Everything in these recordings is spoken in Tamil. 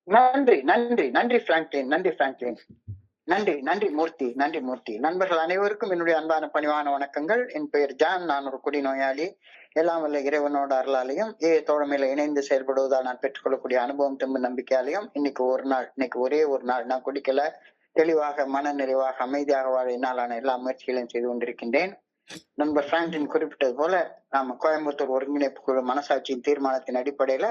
நன்றி, நன்றி, நன்றி பிராங்க்லின், நன்றி பிராங்க்லின். நன்றி, நன்றி மூர்த்தி, நன்றி மூர்த்தி. நண்பர்கள் அனைவருக்கும் என்னுடைய அன்பான பணிவான வணக்கங்கள். என் பெயர் ஜான். நான் ஒரு குடிநோயாளி. எல்லாம் வல்ல இறைவனோட அருளாலையும் தோழமையில இணைந்து செயல்படுவதால் நான் பெற்றுக்கொள்ளக்கூடிய அனுபவம் தெம்பு நம்பிக்கையாலையும் இன்னைக்கு ஒரே ஒரு நாள் நான் குடிக்கல, தெளிவாக மன நிறைவாக அமைதியாக வாழ என்னாலான எல்லா முயற்சிகளையும் செய்து கொண்டிருக்கின்றேன். நண்பர் பிராங்க்லின் குறிப்பிட்டது போல நாம கோயம்புத்தூர் ஒருங்கிணைப்பு குழு மனசாட்சியின் தீர்மானத்தின் அடிப்படையில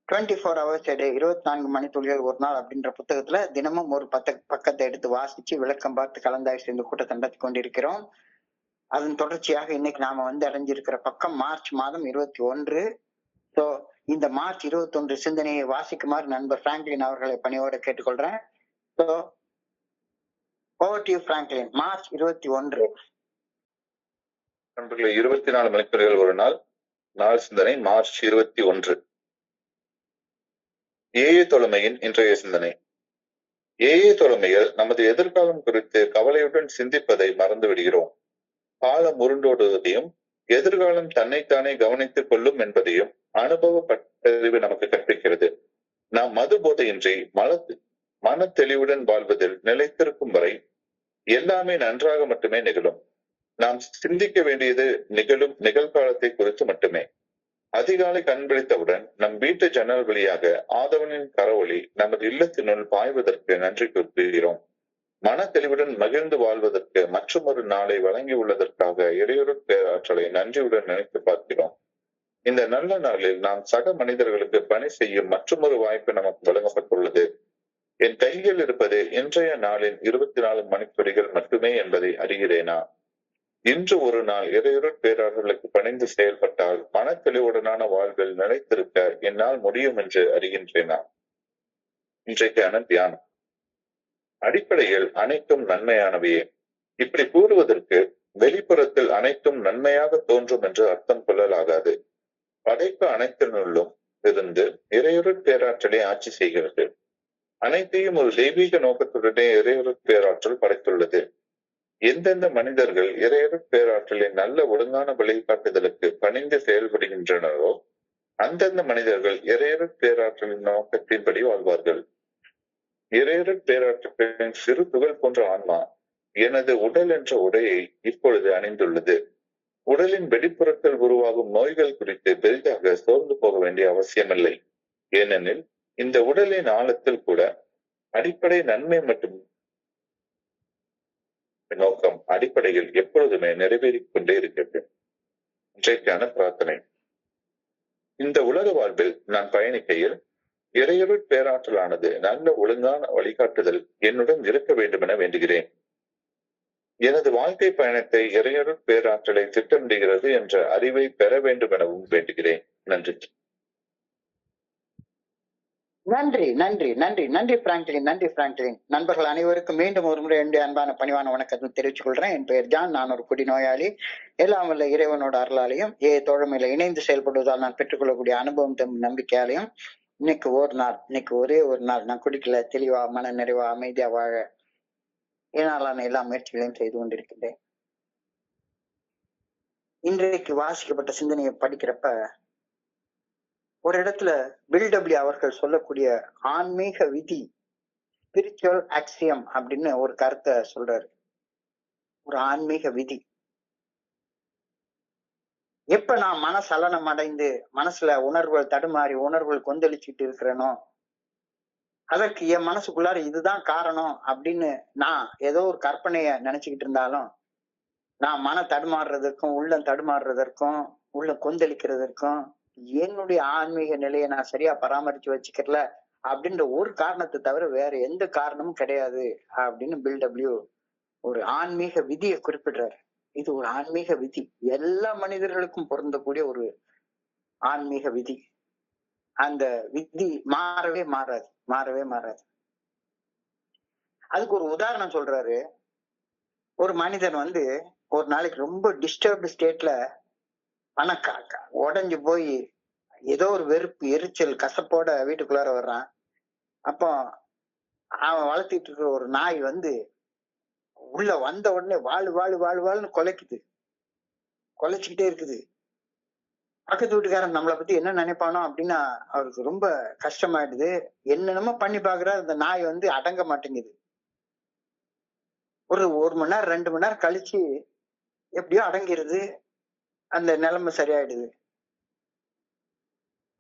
24 hours a day, 24 மணித்துளிகள் ஒரு நாள் அப்படின்ற புத்தகத்துல தினமும் ஒரு பக்கத்தை எடுத்து வாசிச்சு விளக்கம் பார்த்து கலந்தாய்வு செய்து கூட்டத்தை நடத்தி கொண்டிருக்கிறோம். அதன் தொடர்ச்சியாக இன்னைக்கு நாம அடைஞ்சிருக்கிற பக்கம் மார்ச் மாதம் 21. ஸோ இந்த மார்ச் 21 சிந்தனையை வாசிக்குமாறு நண்பர் பிராங்க்லின் அவர்களை பணியோடு கேட்டுக்கொள்றேன். So over to you Franklin. March 21. நண்பர்களே, 24 மணித்துளிகள் ஒரு நாள். நாள் சிந்தனை மார்ச் 21. ஏஏ தொழுமையின் இன்றைய சிந்தனை. ஏஏ தொழுமையில் நமது எதிர்காலம் குறித்து கவலையுடன் சிந்திப்பதை மறந்து விடுகிறோம். காலம் உருண்டோடுவதையும் எதிர்காலம் தன்னைத்தானே கவனித்துக் கொள்ளும் என்பதையும் அனுபவப்பட்டறிவு நமக்கு கற்பிக்கிறது. நாம் மது போதையின்றி மன தெளிவுடன் வாழ்வதில் நிலைத்திருக்கும் வரை எல்லாமே நன்றாக மட்டுமே நிகழும். நாம் சிந்திக்க வேண்டியது நிகழ்காலத்தை குறித்து மட்டுமே. அதிகாலை கண்பிடித்தவுடன் நம் வீட்டு ஜன்னல் வழியாக ஆதவனின் கரவொளி நமது இல்லத்தினுள் பாய்வதற்கு நன்றி கூறுகிறோம். மன தெளிவுடன் மகிழ்ந்து வாழ்வதற்கு மற்றொரு நாளை வழங்கி உள்ளதற்காக இறையொரு பேராற்றலை நன்றியுடன் நினைத்து பார்க்கிறோம். இந்த நல்ல நாளில் நாம் சக மனிதர்களுக்கு பணி செய்யும் மற்றொரு வாய்ப்பு நமக்கு வழங்கப்பட்டுள்ளது. என் கையில் இருப்பது இன்றைய நாளின் 24 மணித்துளிகள் மட்டுமே என்பதை அறிகிறேனா? இன்று ஒரு நாள் இறையொரு பேராற்றலுக்கு பணிந்து செயல்பட்டால் மன தெளிவுடனான வாழ்வில் நிலைத்திருக்க என்னால் முடியும் என்று அறிகின்றேனா? இன்றைக்கான தியானம். அடிப்படையில் அனைத்தும் நன்மையானவையே. இப்படி கூறுவதற்கு வெளிப்புறத்தில் அனைத்தும் நன்மையாக தோன்றும் என்று அர்த்தம் கொள்ளலாகாது. படைப்பு அனைத்தினுள்ளும் இருந்து இறையொரு பேராற்றலை ஆட்சி செய்கிறது. அனைத்தையும் ஒரு தெய்வீக நோக்கத்துடனே இறையொரு பேராற்றல் படைத்துள்ளது. எந்தெந்த மனிதர்கள் இறையொரு பேராற்றலின் நல்ல ஒழுங்கான வழிகாட்டுதலுக்கு பணிந்து செயல்படுகின்றனரோ அந்தந்த மனிதர்கள் இறையொரு பேராற்றலின் நோக்கத்தின்படி வாழ்வார்கள். இறையொரு பேராற்றலின் சிறு துகள் போன்ற ஆன்மா எனது உடல் என்ற உடையை இப்பொழுது அணிந்துள்ளது. உடலின் வெளிப்புறத்தில் உருவாகும் நோய்கள் குறித்து பெரிதாக சோர்ந்து போக வேண்டிய அவசியமில்லை. ஏனெனில் இந்த உடலின் ஆழத்தில் கூட அடிப்படை நன்மை மற்றும் நோக்கம் அடிப்படையில் எப்பொழுதுமே நிறைவேறிக் கொண்டே இருக்கிறது. இன்றைக்கான பிரார்த்தனை. இந்த உலக வாழ்வில் நான் பயணிக்கையில் இறையொரு பேராற்றலானது நல்ல ஒழுங்கான வழிகாட்டுதல் என்னுடன் இருக்க வேண்டும் என வேண்டுகிறேன். எனது வாழ்க்கை பயணத்தை இறையொரு பேராற்றலை திட்டமிடுகிறது என்ற அறிவை பெற வேண்டும் எனவும் வேண்டுகிறேன். நன்றி. நன்றி, நன்றி, நன்றி, நன்றி பிராங்க்லின், நன்றி பிராங்க்லின். நண்பர்கள் அனைவருக்கும் மீண்டும் ஒரு முறை என்னுடைய அன்பான பணிவான வணக்கத்தை தெரிவித்துக் கொள்றேன். என் பெயர் ஜான். நான் ஒரு குடிநோயாளி. எல்லாம் வல்ல இறைவனோட அருளாலையும் தோழமையில இணைந்து செயல்படுவதால் நான் பெற்றுக்கொள்ளக்கூடிய அனுபவம் நம்பிக்கையாலையும் இன்னைக்கு ஒரே ஒரு நாள் நான் குடிக்கல, தெளிவா மன நிறைவா அமைதியா வாழ என்னாலான எல்லா முயற்சிகளையும் செய்து கொண்டிருக்கின்றேன். இன்றைக்கு வாசிக்கப்பட்ட சிந்தனையை படிக்கிறப்ப ஒரு இடத்துல பில்டபிள்யூ அவர்கள் சொல்லக்கூடிய ஆன்மீக விதி, ஸ்பிரிச்சுவல் ஆக்சியம் அப்படின்னு ஒரு கருத்தை சொல்றாரு. ஒரு ஆன்மீக விதி. எப்ப நான் மனசலனம் அடைந்து மனசுல உணர்வுகள் தடுமாறி உணர்வுகள் கொந்தளிச்சுட்டு இருக்கிறேனோ அதற்கு என் மனசுக்குள்ளார இதுதான் காரணம் அப்படின்னு நான் ஏதோ ஒரு கற்பனைய நினைச்சுக்கிட்டு இருந்தாலும் நான் மன தடுமாறுறதற்கும் உள்ளம் தடுமாறுறதற்கும் உள்ள கொந்தளிக்கிறதற்கும் என்னுடைய ஆன்மீக நிலையை நான் சரியா பராமரிச்சு வச்சுக்கல அப்படின்ற ஒரு காரணத்தை தவிர வேற எந்த காரணமும் கிடையாது அப்படின்னு பில்டபிள்யூ ஒரு ஆன்மீக விதியை குறிப்பிடுறாரு. இது ஒரு ஆன்மீக விதி, எல்லா மனிதர்களுக்கும் பொருந்தக்கூடிய ஒரு ஆன்மீக விதி. அந்த விதி மாறவே மாறாது. அதுக்கு ஒரு உதாரணம் சொல்றாரு. ஒரு மனிதன் ஒரு நாளைக்கு ரொம்ப டிஸ்டர்ப்டு ஸ்டேட்ல ஆனா உடஞ்சு போய் ஏதோ ஒரு வெறுப்பு, எரிச்சல், கசப்போட வீட்டுக்குள்ளார வர்றான். அப்போ அவன் வளர்த்திட்டு இருக்கிற ஒரு நாய் உள்ள வந்த உடனே வாழ் வாழ் வாழ் வாழ்னு குலைச்சுக்கிட்டே இருக்குது. பக்கத்து வீட்டுக்காரன் நம்மளை பத்தி என்ன நினைப்பானோ அப்படின்னு அவருக்கு ரொம்ப கஷ்டமாயிடுது. என்னென்னமோ பண்ணி பாக்குறாரு, அந்த நாய் வந்து அடங்க மாட்டேங்குது. ஒரு 1 மணி நேரம் 2 மணி நேரம் கழிச்சு எப்படியோ அடங்கிருது. அந்த நிலைமை சரியாயிடுது.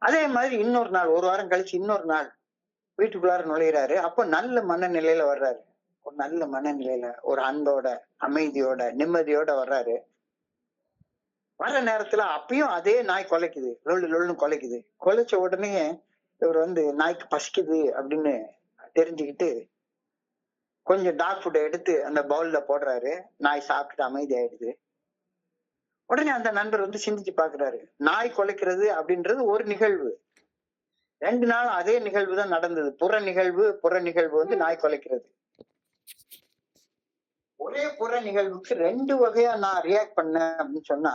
அதே மாதிரி இன்னொரு நாள், 1 வாரம் கழிச்சு இன்னொரு நாள் வீட்டுக்குள்ளார நுழையிறாரு. அப்போ நல்ல மனநிலையில வர்றாரு. ஒரு நல்ல மனநிலையில, ஒரு அன்போட, அமைதியோட, நிம்மதியோட வர்றாரு. வர்ற நேரத்துல அப்பயும் அதே நாய் குலைக்குது, லொள்ளு லொள்ளுன்னு குலைக்குது. குலைச்ச உடனே இவர் வந்து நாய்க்கு பசிக்குது அப்படின்னு தெரிஞ்சுக்கிட்டு கொஞ்சம் டாக் ஃபுட்டை எடுத்து அந்த பவுல்ல போடுறாரு. நாய் சாப்பிட்டுட்டு அமைதி ஆயிடுது. உடனே அந்த நண்பர் வந்து சிந்திச்சு பாக்குறாரு. நாய் குலைக்கிறது அப்படின்றது ஒரு நிகழ்வு. 2 நாள் அதே நிகழ்வு தான் நடந்தது. புற நிகழ்வு வந்து நாய் குலைக்கிறது. ஒரே புற நிகழ்வுக்கு 2 வகையா நான் ரியாக்ட் பண்ணேன் அப்படின்னு சொன்னா,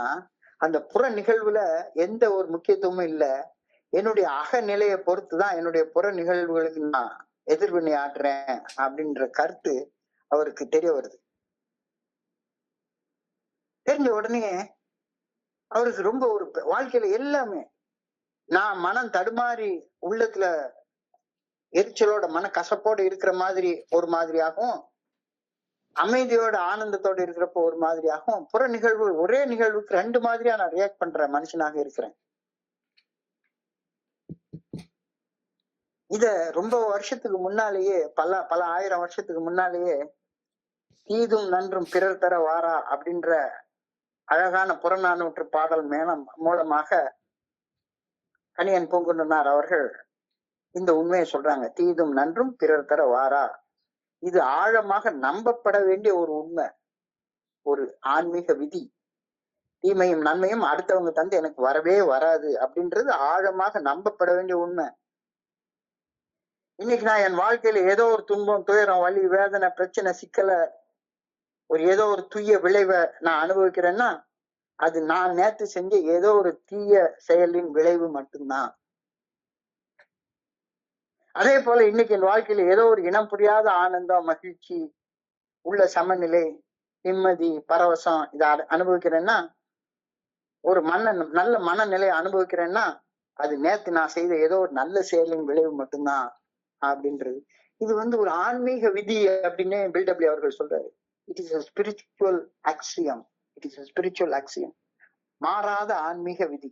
அந்த புற நிகழ்வுல எந்த ஒரு முக்கியத்துவமும் இல்ல. என்னுடைய அகநிலையை பொறுத்துதான் என்னுடைய புற நிகழ்வுகளுக்கு நான் எதிர்வினை ஆற்றுறேன் அப்படின்ற கருத்து அவருக்கு தெரிய வருது. தெரிஞ்ச உடனே அவருக்கு ரொம்ப ஒரு வாழ்க்கையில எல்லாமே, நான் மனம் தடுமாறி உள்ளத்துல எரிச்சலோட மன கசப்போட இருக்கிற மாதிரி ஒரு மாதிரியாகவும், அமைதியோட ஆனந்தத்தோட இருக்கிறப்ப ஒரு மாதிரியாகவும், புற நிகழ்வு ஒரே நிகழ்வுக்கு 2 மாதிரியா நான் ரியாக்ட் பண்ற மனுஷனாக இருக்கிறேன். இத ரொம்ப வருஷத்துக்கு முன்னாலேயே, பல பல ஆயிரம் வருஷத்துக்கு முன்னாலேயே தீதும் நன்றும் பிறர் தர வாரா அப்படின்ற அழகான புறநானூற்று பாடல் மூலமாக கணியன் பூங்குன்றனார் அவர்கள் இந்த உண்மையை சொல்றாங்க. தீதும் நன்றும் பிறர் தர வாரா. இது ஆழமாக நம்பப்பட வேண்டிய ஒரு உண்மை, ஒரு ஆன்மீக விதி. தீமையும் நன்மையும் அடுத்தவங்க தந்து எனக்கு வரவே வராது அப்படின்றது ஆழமாக நம்பப்பட வேண்டிய உண்மை. இன்னைக்கு நான் என் வாழ்க்கையில ஏதோ ஒரு துன்பம், துயரம், வலி, வேதனை, பிரச்சனை, சிக்கலை, ஏதோ ஒரு தூய விளைவை நான் அனுபவிக்கிறேன்னா, அது நான் நேத்து செஞ்ச ஏதோ ஒரு தீய செயலின் விளைவு மட்டும்தான். அதே போல இன்னைக்கு என் வாழ்க்கையில ஏதோ ஒரு இனம் புரியாத ஆனந்தம், மகிழ்ச்சி, உள்ள சமநிலை, நிம்மதி, பரவசம் இதை அனுபவிக்கிறேன்னா, ஒரு நல்ல மனநிலையை அனுபவிக்கிறேன்னா, அது நேத்து நான் செய்த ஏதோ ஒரு நல்ல செயலின் விளைவு மட்டும்தான் அப்படின்றது. இது வந்து ஒரு ஆன்மீக விதி அப்படின்னு பில்டபிள்யூ அவர்கள் சொல்றாரு. It is a spiritual axiom. It is a spiritual axiom. மாறாத ஆன்மீக விதி.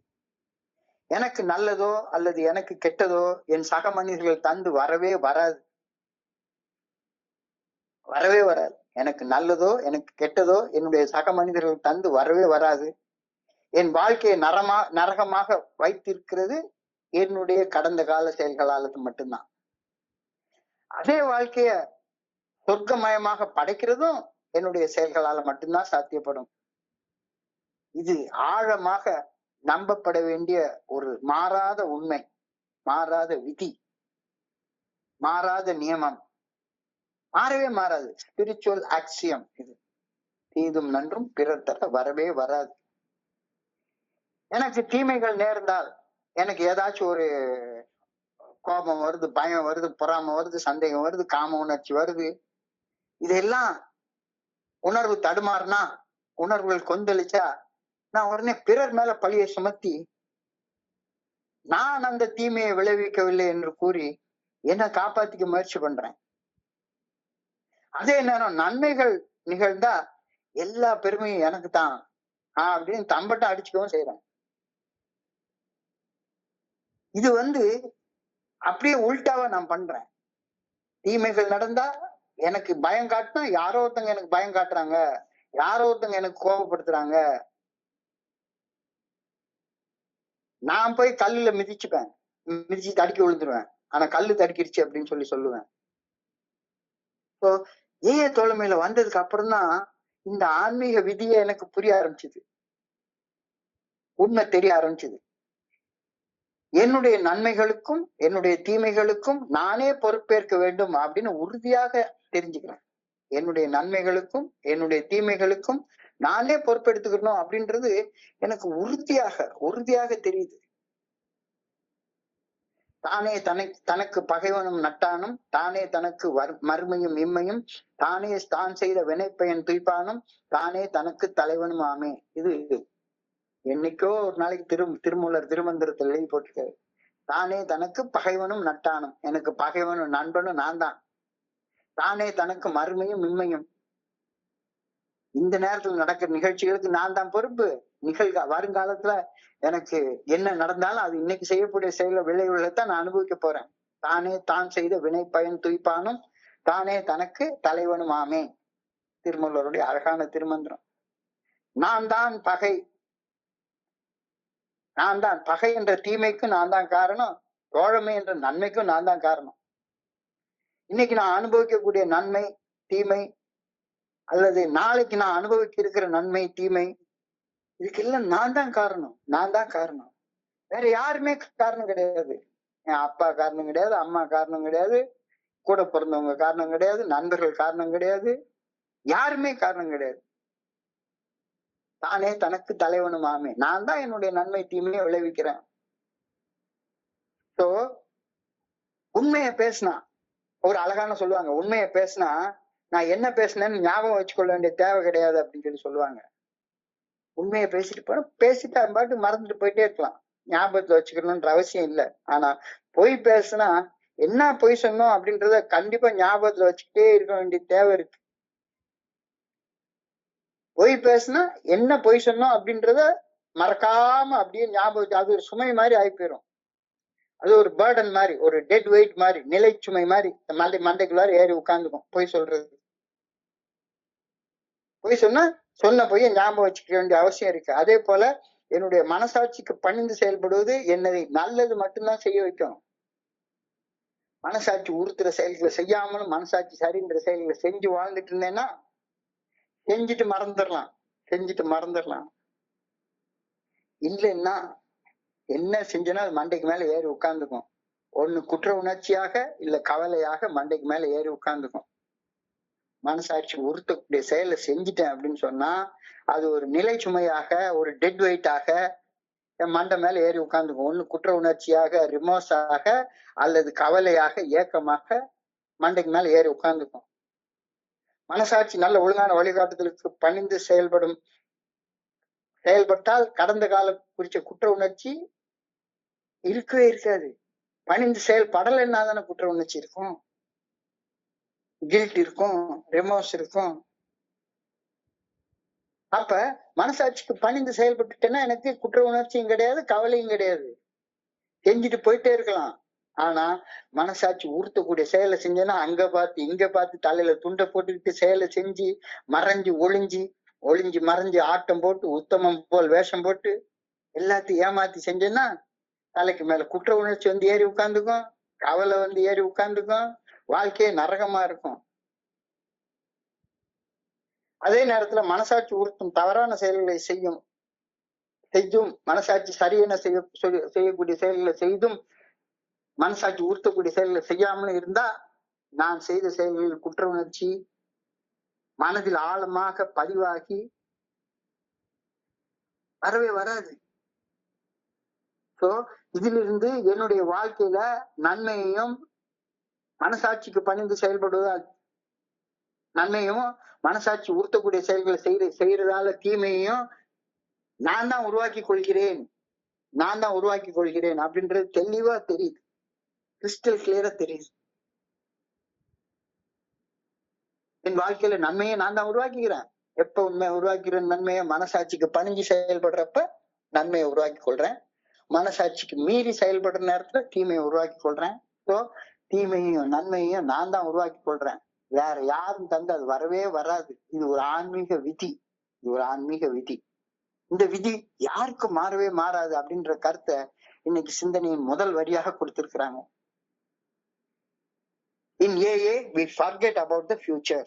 எனக்கு நல்லதோ அல்லது எனக்கு கெட்டதோ என் சக மனிதர்கள் தந்து வரவே வராது. வரவே வராது. எனக்கு நல்லதோ எனக்கு கெட்டதோ என்னுடைய சக மனிதர்கள் தந்து வரவே வராது. என் வாழ்க்கையை நரகமாக வைத்திருக்கிறது என்னுடைய கடந்த கால செயல்களால மட்டும்தான். அதே வாழ்க்கைய சொர்க்கமயமாக படைக்கிறதும் என்னுடைய செயல்களால மட்டும்தான் சாத்தியப்படும். இது ஆழமாக நம்பப்பட வேண்டிய ஒரு மாறாத உண்மை, மாறாத விதி, மாறாத நியமம், மாறவே மாறாது. ஸ்பிரிச்சுவல் ஆக்சியம் இது. தீதும் நன்றும் பிறர் தர வரவே வராது. எனக்கு தீமைகள் நேர்ந்தால், எனக்கு ஏதாச்சும் ஒரு கோபம் வருது, பயம் வருது, பொறாமை வருது, சந்தேகம் வருது, காம உணர்ச்சி வருது, இதெல்லாம் உணர்வு தடுமாறுனா, உணர்வுகள் கொந்தளிச்சா, நான் உடனே பிறர் மேல பழியை சுமத்தி நான் அந்த தீமையை விளைவிக்கவில்லை என்று கூறி என்னை காப்பாத்திக்க முயற்சி பண்றேன். அதே நேரம் நன்மைகள் நிகழ்ந்தா எல்லா பெருமையும் எனக்கு தான் அப்படின்னு தம்பட்டம் அடிச்சுக்கவும் செய்யறேன். இது வந்து அப்படியே உள்டாவா நான் பண்றேன். தீமைகள் நடந்தா எனக்கு பயம் காட்டினா யாரோ ஒருத்தங்க எனக்கு பயம் காட்டுறாங்க, யாரோ ஒருத்தங்க எனக்கு கோபப்படுத்துறாங்க, நான் போய் கல்லுல மிதிச்சுப்பேன், மிதிச்சு தடுக்கி விழுந்துருவேன். ஆனா கல்லு தடுக்கிடுச்சு அப்படின்னு சொல்லுவேன். இப்போ ஏய தோழமையில வந்ததுக்கு அப்புறம் தான் இந்த ஆன்மீக விதியை எனக்கு புரிய ஆரம்பிச்சுது, உண்மை தெரிய ஆரம்பிச்சுது. என்னுடைய நன்மைகளுக்கும் என்னுடைய தீமைகளுக்கும் நானே பொறுப்பேற்க வேண்டும் அப்படின்னு உறுதியாக தெரிஞ்சுக்கிறேன். என்னுடைய நன்மைகளுக்கும் என்னுடைய தீமைகளுக்கும் நானே பொறுப்பெடுத்துக்கணும் அப்படின்றது எனக்கு உறுதியாக தெரியுது. தானே தனக்கு பகைவனும் நட்டானும், தானே தனக்கு மறுமையும் இம்மையும், தானே தான் செய்த வினைப்பயன் துய்ப்பானும், தானே தனக்கு தலைவனும் ஆமே. இது என்னைக்கோ ஒரு நாளைக்கு திருமூலர் திருமந்திரத்தில் எழுதி போட்டிருக்காரு, தானே தனக்கு பகைவனும் நட்டானும். எனக்கு பகைவனும் நண்பனும் நான் தான். தானே தனக்கு மறுமையும் மின்மையும். இந்த நேரத்துல நடக்கிற நிகழ்ச்சிகளுக்கு நான் தான் பொறுப்பு. வருங்காலத்துல எனக்கு என்ன நடந்தாலும் அது இன்னைக்கு செய்யக்கூடிய செயல விளைவுகளைத்தான் நான் அனுபவிக்க போறேன். தானே தான் செய்த வினை பயன் துய்ப்பானும் தானே தனக்கு தலைவனும் ஆமே. திருமூலருடைய அழகான திருமந்திரம். நான் தான் பகை. நான் தான் பகை என்ற தீமைக்கும் நான் தான் காரணம், தோழமை என்ற நன்மைக்கும் நான் தான் காரணம். இன்னைக்கு நான் அனுபவிக்கக்கூடிய நன்மை தீமை, அல்லது நாளைக்கு நான் அனுபவிக்க இருக்கிற நன்மை தீமை, இதுக்கெல்லாம் நான் தான் காரணம். நான் தான் காரணம், வேற யாருமே காரணம் கிடையாது. என் அப்பா காரணம் கிடையாது, அம்மா காரணம் கிடையாது, கூட பிறந்தவங்க காரணம் கிடையாது, நண்பர்கள் காரணம் கிடையாது, யாருமே காரணம் கிடையாது. தானே தனக்கு தலைவனும் ஆமே. நான் தான் என்னுடைய நன்மை தீமையை விளைவிக்கிறேன். சோ உண்மையை பேசினா, ஒரு அழகான சொல்லுவாங்க, உண்மையை பேசினா நான் என்ன பேசினேன்னு ஞாபகம் வச்சுக்கொள்ள வேண்டிய தேவை கிடையாது அப்படின்னு சொல்லி சொல்லுவாங்க. உண்மையை பேசிட்டு போனா பேசிட்டு அது பாட்டு மறந்துட்டு போயிட்டே இருக்கலாம், ஞாபகத்துல வச்சுக்கணும்ன்ற அவசியம் இல்லை. ஆனா பொய் பேசுனா என்ன பொய் சொன்னோம் அப்படின்றத கண்டிப்பா ஞாபகத்துல வச்சுக்கிட்டே இருக்க வேண்டிய தேவை இருக்கு. பொய் பேசுனா என்ன பொய் சொன்னோம் அப்படின்றத மறக்காம அப்படியே ஞாபகம், அது ஒரு சுமை மாதிரி ஆகி போயிடும். அது ஒரு பேர்டன் மாதிரி, ஒரு டெட் வெயிட் மாதிரி, நிலை சுமை மாதிரி மண்டைக்குள்ளார ஏறி உட்கார்ந்துக்கும் பொய் சொல்றது. பொய் சொன்னா சொன்ன பொய்ய ஞாபகம் வச்சுக்க வேண்டிய அவசியம் இருக்கு. அதே போல என்னுடைய மனசாட்சிக்கு பணிந்து செயல்படுவது என்னை நல்லது மட்டும்தான் செய்ய வைக்கும். மனசாட்சி உறுத்துற செயல்களை செய்யாமலும் மனசாட்சி சரின்ற செயல்களை செஞ்சு வாழ்ந்துட்டு இருந்தேன்னா செஞ்சுட்டு மறந்துடலாம். இல்லைன்னா என்ன செஞ்சேன்னா அது மண்டைக்கு மேல ஏறி உட்கார்ந்துக்கும். ஒண்ணு குற்ற உணர்ச்சியாக இல்ல கவலையாக மண்டைக்கு மேல ஏறி உட்கார்ந்துக்கும். மனசாட்சி உறுத்தக்கூடிய செயலை செஞ்சுட்டேன் அப்படின்னு சொன்னா அது ஒரு நிலை சுமையாக, ஒரு டெட் வெயிட்டாக என் மண்டை மேல ஏறி உட்கார்ந்துக்கும். ஒண்ணு குற்ற உணர்ச்சியாக, ரிமோர்ஸாக, அல்லது கவலையாக, ஏக்கமாக மண்டைக்கு மேல ஏறி உட்கார்ந்துக்கும். மனசாட்சி நல்ல ஒழுங்கான வழிகாட்டுதலுக்கு பணிந்து செயல்பட்டால் கடந்த காலம் குறிச்ச குற்ற உணர்ச்சி இருக்கவே இருக்காது. பணிந்து செயல்படலைன்னா தானே குற்ற உணர்ச்சி இருக்கும், கில்ட் இருக்கும், ரிமோர்ஸ் இருக்கும். அப்ப மனசாட்சிக்கு பணிந்து செயல்பட்டுட்டேன்னா எனக்கு குற்ற உணர்ச்சியும் கிடையாது, கவலையும் கிடையாது, செஞ்சுட்டு போயிட்டே இருக்கலாம். ஆனா மனசாட்சி உறுத்தக்கூடிய செயலை செஞ்சேன்னா அங்க பார்த்து இங்க பார்த்து தலையில துண்டை போட்டுக்கிட்டு செயலை செஞ்சு ஒளிஞ்சு மறைஞ்சு ஆட்டம் போட்டு உத்தமம் போல் வேஷம் போட்டு எல்லாத்தையும் ஏமாத்தி செஞ்சேன்னா தலைக்கு மேல குற்ற உணர்ச்சி வந்து ஏறி உட்கார்ந்துக்கும், கவலை வந்து ஏறி உட்கார்ந்துக்கும், வாழ்க்கையே நரகமா இருக்கும். அதே நேரத்துல மனசாட்சி உறுத்தும் தவறான செயல்களை செய்தும் மனசாட்சி சரியென செய்யக்கூடிய செயல்களை செய்தும் மனசாட்சி உறுத்தக்கூடிய செயல்களை செய்யாமலும் இருந்தா நான் செய்த செயல்களில் குற்ற உணர்ச்சி மனதில் ஆழமாக பதிவாகி வரவே வராது. சோ இதிலிருந்து என்னுடைய வாழ்க்கையில நன்மையையும் மனசாட்சிக்கு பணிந்து செயல்படுவதால் நன்மையும், மனசாட்சி உறுத்தக்கூடிய செயல்களை செய்யறதால தீமையையும் நான் தான் உருவாக்கி கொள்கிறேன் அப்படின்றது தெளிவா தெரியுது, கிறிஸ்டல் கிளியரா தெரியுது. என் வாழ்க்கையில நன்மையை நான் தான் உருவாக்கிக்கிறேன். எப்ப உண்மையை உருவாக்கிறேன்? நன்மையை மனசாட்சிக்கு பணிஞ்சு செயல்படுறப்ப நன்மையை உருவாக்கி கொள்றேன், மனசாட்சிக்கு மீறி செயல்படுற நேரத்துல தீமையை உருவாக்கி கொள்றேன். ஸோ தீமையையும் நன்மையையும் நான் தான் உருவாக்கி கொள்றேன், வேற யாரும் தந்து அது வரவே வராது. இது ஒரு ஆன்மீக விதி. இந்த விதி யாருக்கும் மாறவே மாறாது அப்படின்ற கருத்தை இன்னைக்கு சிந்தனையின் முதல் வரியாக கொடுத்திருக்கிறாங்க. In AA we forget about the future.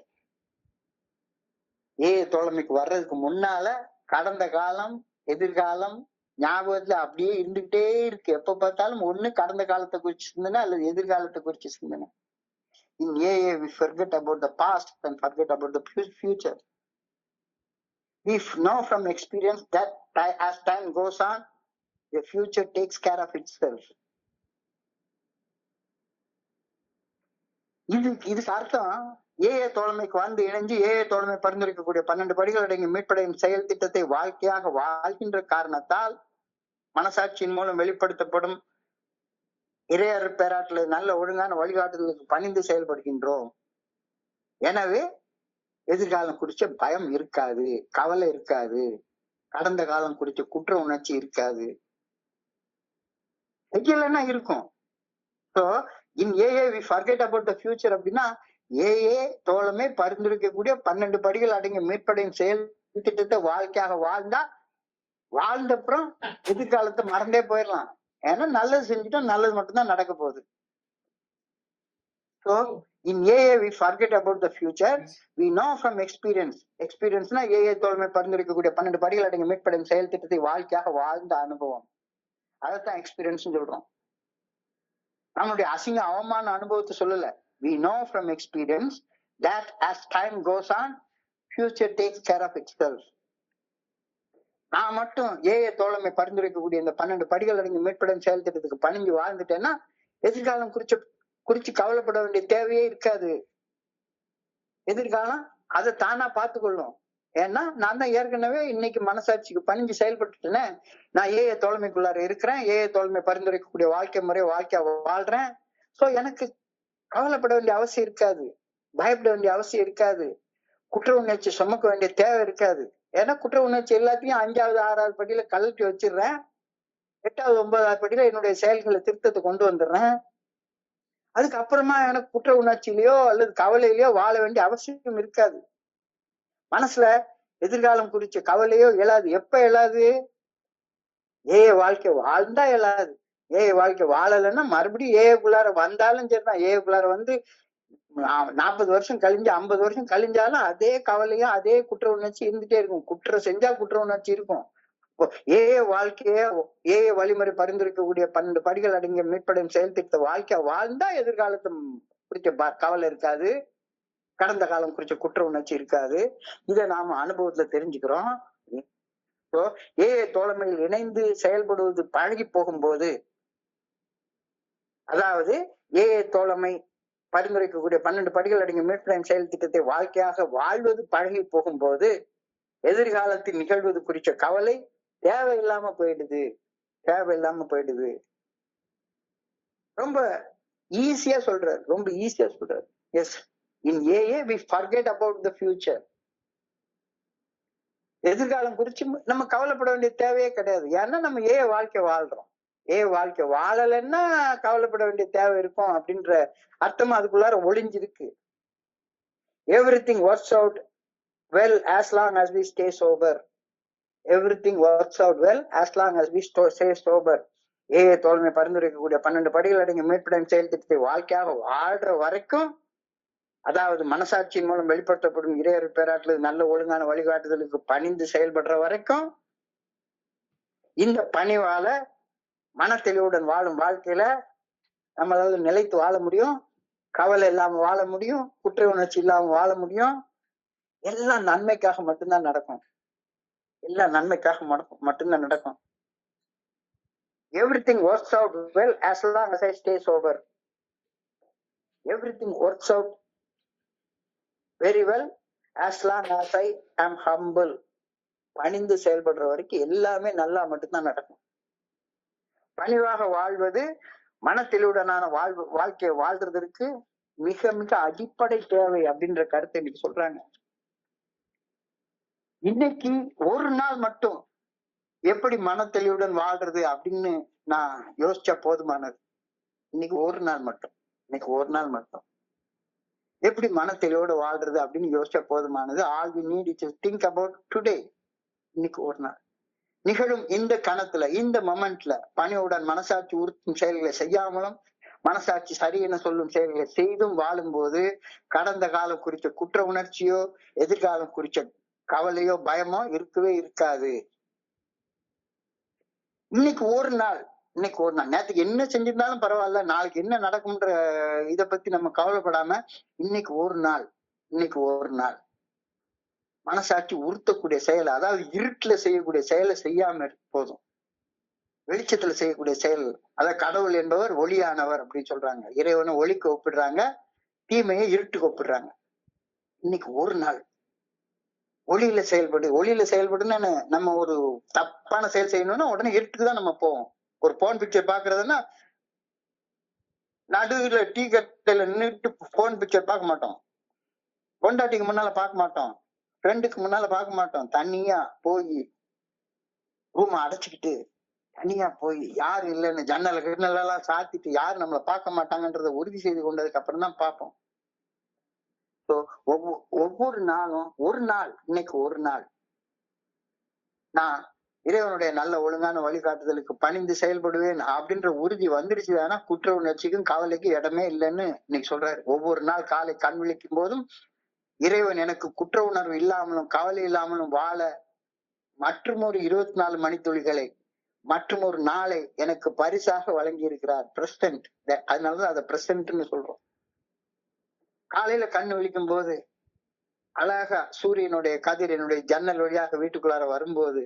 தோழமைக்கு வர்றதுக்கு முன்னால கடந்த காலம் எதிர்காலம் ஞாபகத்துல அப்படியே இருந்துகிட்டே இருக்கு. எப்ப பார்த்தாலும் ஒண்ணு கடந்த காலத்தை குறிச்சு சிந்தனை அல்லது எதிர்காலத்தை குறிச்சு சிந்தனை. In AA we forget about the past and forget about the future. We know from experience that as time goes on, the future takes care of itself. இதுக்கு அர்த்தம் ஏஏ தோழமைக்கு வந்து இணைஞ்சு ஏஏ தோழமை பரிந்துரைக்கக்கூடிய 12 படிகள் அடங்கிய மீட்படையும் செயல் திட்டத்தை வாழ்க்கையாக வாழ்கின்ற காரணத்தால் மனசாட்சியின் மூலம் வெளிப்படுத்தப்படும் இறையர் பேராற்றலை நல்ல ஒழுங்கான வழிகாட்டுதலுக்கு பணிந்து செயல்படுகின்றோம். எனவே எதிர்காலம் குறிச்ச பயம் இருக்காது, கவலை இருக்காது, கடந்த காலம் குறிச்ச குற்ற உணர்ச்சி இருக்காது. செய்யலைன்னா இருக்கும். So in AA we forget about the future அப்படின்னா ஏஏ தோழமை பரிந்துரைக்கக்கூடிய 12 படிகள் அடங்கிய மீட்படையும் செயல் திட்டத்தை வாழ்க்கையாக வாழ்ந்த அப்புறம் எதிர்காலத்தை மறந்தே போயிடலாம். ஏன்னா நல்லது செஞ்சுட்டா நல்லது மட்டும்தான் நடக்க போகுது. So in AA we forget about the future, we know from experience. எக்ஸ்பீரியன்ஸ்னா ஏஏ தோழமை பரிந்துரைக்கக்கூடிய 12 படிகள் அடங்கிய மீட்படையும் செயல் திட்டத்தை வாழ்க்கையாக வாழ்ந்த அனுபவம், அதைத்தான் எக்ஸ்பீரியன்ஸ் சொல்றோம். நம்மளுடைய அசிங்க அவமான அனுபவத்தை சொல்லல. We know from experience that as time goes on, future takes care of itself. நான் மட்டும் ஏஏ தோழமை பரிந்துரைக்கக்கூடிய இந்த 12 படிகள் அடங்கிய மீட்படையும் செயல் திட்டத்துக்கு பணிஞ்சு வாழ்ந்துட்டேன்னா எதிர்காலம் குறிச்சு கவலைப்பட வேண்டிய தேவையே இருக்காது. எதிர்காலம் அதை தானா பார்த்துக்கொள்ளும். ஏன்னா நான் தான் ஏற்கனவே இன்னைக்கு மனசாட்சிக்கு பணிஞ்சு செயல்பட்டுட்டேனே. நான் ஏஏ தோழமைக்குள்ளார இருக்கிறேன், ஏஏ தோழமை பரிந்துரைக்கக்கூடிய வாழ்க்கை வாழ்றேன். சோ எனக்கு கவலைப்பட வேண்டிய அவசியம் இருக்காது, பயப்பட வேண்டிய அவசியம் இருக்காது, குற்ற உணர்ச்சி சுமக்க வேண்டிய தேவை இருக்காது. ஏன்னா குற்ற உணர்ச்சி எல்லாத்தையும் 5வது 6வது படியில கழட்டி வச்சிடுறேன். 8வது 9வது படியில என்னுடைய செயல்களை திருத்தத்தை கொண்டு வந்துடுறேன். அதுக்கப்புறமா எனக்கு குற்ற உணர்ச்சியிலயோ அல்லது கவலையிலயோ வாழ வேண்டிய அவசியம் இருக்காது. மனசுல எதிர்காலம் குறிச்ச கவலையோ எழாது. எப்ப எழாது? ஏஏ வாழ்க்கை வாழ்ந்தா எழாது. ஏஏ வாழ்க்கை வாழலைன்னா மறுபடியும் ஏஏக்குள்ளார வந்தாலும் சரிதான். ஏஏக்குள்ளார வந்து 40 வருஷம் கழிஞ்சு 50 வருஷம் கழிஞ்சாலும் அதே கவலையும் அதே குற்ற உணர்ச்சி இருந்துட்டே இருக்கும். குற்றம் செஞ்சா குற்ற உணர்ச்சி இருக்கும். ஏஏ வாழ்க்கைய ஏஏ வழிமுறை பரிந்துரைக்கக்கூடிய 12 படிகள் அடங்கிய மீட்படையும் செயல் திட்ட வாழ்க்கை வாழ்ந்தா எதிர்காலத்தை குறிச்ச கவலை இருக்காது, கடந்த காலம் குறிச்ச குற்ற உணர்ச்சி இருக்காது. இதை நாம அனுபவத்துல தெரிஞ்சுக்கிறோம். ஏஏ தோழமையில் இணைந்து செயல்படுவது பழகி போகும்போது, அதாவது ஏஏ தோழமை பரிந்துரைக்கக்கூடிய 12 படிகள் அடங்கிய மீட்படையும் செயல் திட்டத்தை வாழ்க்கையாக வாழ்வது பழகி போகும்போது எதிர்காலத்தில் நிகழ்வது குறிச்ச கவலை தேவையில்லாம போயிடுது. ரொம்ப ஈஸியா சொல்றாரு. Yes, in AA we forget about the future. எதிர்காலம் குறிச்சு நம்ம கவலைப்பட வேண்டிய தேவையே கிடையாது. ஏன்னா நம்ம ஏஏ வாழ்க்கை வாழ்றோம். வாழ்க்கை வாழலைன்னா கவலைப்பட வேண்டிய தேவை இருக்கும் அப்படின்ற அர்த்தம் அதுக்குள்ளார ஒளிஞ்சிருக்கு. Everything works out well as long as we stay sober. Everything works out well as long as we stay sober. AA தோழமை பரிந்துரைக்கக்கூடிய 12 படிகள் அடங்கிய மீட்படையும் செயல் திட்டத்தை வாழ்க்கையாக வாழ்ற வரைக்கும், அதாவது மனசாட்சியின் மூலம் வெளிப்படுத்தப்படும் இறையர் பேராற்றல் நல்ல ஒழுங்கான வழிகாட்டுதலுக்கு பணிந்து செயல்படுற வரைக்கும் இந்த பணிவால மன தெளிவுடன் வாழும் வாழ்க்கையில நம்மளால நிலைத்து வாழ முடியும், கவலை இல்லாம வாழ முடியும், குற்ற உணர்ச்சி இல்லாம வாழ முடியும். எல்லாம் நன்மைக்காக மட்டும்தான் நடக்கும். Everything works out well as long as I stay sober. Everything works out very well as long as I am humble. பணிந்து செயல்படுற வரைக்கும் எல்லாமே நல்லா மட்டும்தான் நடக்கும். பணிவாக வாழ்வது மன தெளிவுடனான வாழ்க்கையை வாழ்றதற்கு மிக மிக அடிப்படை தேவை அப்படின்ற கருத்தை இன்னைக்கு சொல்றாங்க. இன்னைக்கு ஒரு நாள் மட்டும் எப்படி மன தெளிவுடன் வாழ்றது அப்படின்னு நான் யோசிச்சா போதுமானது. இன்னைக்கு ஒரு நாள் மட்டும் எப்படி மன தெளிவோட வாழ்றது அப்படின்னு யோசிச்சா போதுமானது. All we need is think about today. இன்னைக்கு ஒரு நாள் நிகழும் இந்த கணத்துல, இந்த மொமெண்ட்ல பணிவுடன் மனசாட்சி உறுத்தும் செயல்களை செய்யாமலும் மனசாட்சி சரி என சொல்லும் செயல்களை செய்தும் வாழும்போது கடந்த காலம் குறித்த குற்ற உணர்ச்சியோ எதிர்காலம் குறித்த கவலையோ பயமோ இருக்கவே இருக்காது. இன்னைக்கு ஒரு நாள் நேற்றுக்கு என்ன செஞ்சிருந்தாலும் பரவாயில்ல, நாளைக்கு என்ன நடக்கும்ன்ற இதை பத்தி நம்ம கவலைப்படாம இன்னைக்கு ஒரு நாள் மனசாட்சி உறுத்தக்கூடிய செயல், அதாவது இருட்டுல செய்யக்கூடிய செயலை செய்யாம போதும். வெளிச்சத்துல செய்யக்கூடிய செயல், அதாவது கடவுள் என்பவர் ஒளியானவர் அப்படின்னு சொல்றாங்க. இறைவனை ஒளிக்கு ஒப்பிடுறாங்க, தீமையை இருட்டுக்கு ஒப்பிடுறாங்க. இன்னைக்கு ஒரு நாள் ஒளியில செயல்படு. ஒளியில செயல்படுன்னு நம்ம ஒரு தப்பான செயல் செய்யணும்னா உடனே இருட்டுக்கு தான் நம்ம போவோம். ஒரு போன் பிக்சர் பாக்குறதுன்னா நடுவுல டீ கடையில நின்னுட்டு போன் பிக்சர் பார்க்க மாட்டோம். பொண்டாட்டிக்கு முன்னால பார்க்க மாட்டோம். ஃப்ரெண்டுக்கு முன்னால பார்க்க மாட்டோம். தனியா போய் ரூம் அடைச்சுக்கிட்டு தனியா போய் யாரு இல்லைன்னு ஜன்னல் எல்லாம் சாத்திட்டு யாரு நம்மளை பார்க்க மாட்டாங்கன்றத உறுதி செய்து கொண்டதுக்கு அப்புறம் தான் பார்ப்போம். ஒவ்வொரு நாளும் ஒரு நாள், இன்னைக்கு ஒரு நாள் நான் இறைவனுடைய நல்ல ஒழுங்கான வழிகாட்டுதலுக்கு பணிந்து செயல்படுவேன் அப்படின்ற உறுதி வந்துருச்சு. ஆனா குற்ற உணர்ச்சிக்கும் கவலைக்கும் இடமே இல்லைன்னு இன்னைக்கு சொல்றாரு. ஒவ்வொரு நாள் காலை கண் விழிக்கும் போதும் இறைவன் எனக்கு குற்ற உணர்வு இல்லாமலும் கவலை இல்லாமலும் வாழ மற்றும் ஒரு 24 மணித்துளிகளை மற்றும் ஒரு நாளை எனக்கு பரிசாக வழங்கி இருக்கிறார். பிரசன்ட். அதனாலதான் அதை பிரசன்ட்னு சொல்றோம். காலையில கண் விழிக்கும் போது அழகா சூரியனுடைய கதிர் என்னுடைய ஜன்னல் வழியாக வீட்டுக்குள்ளார வரும்போது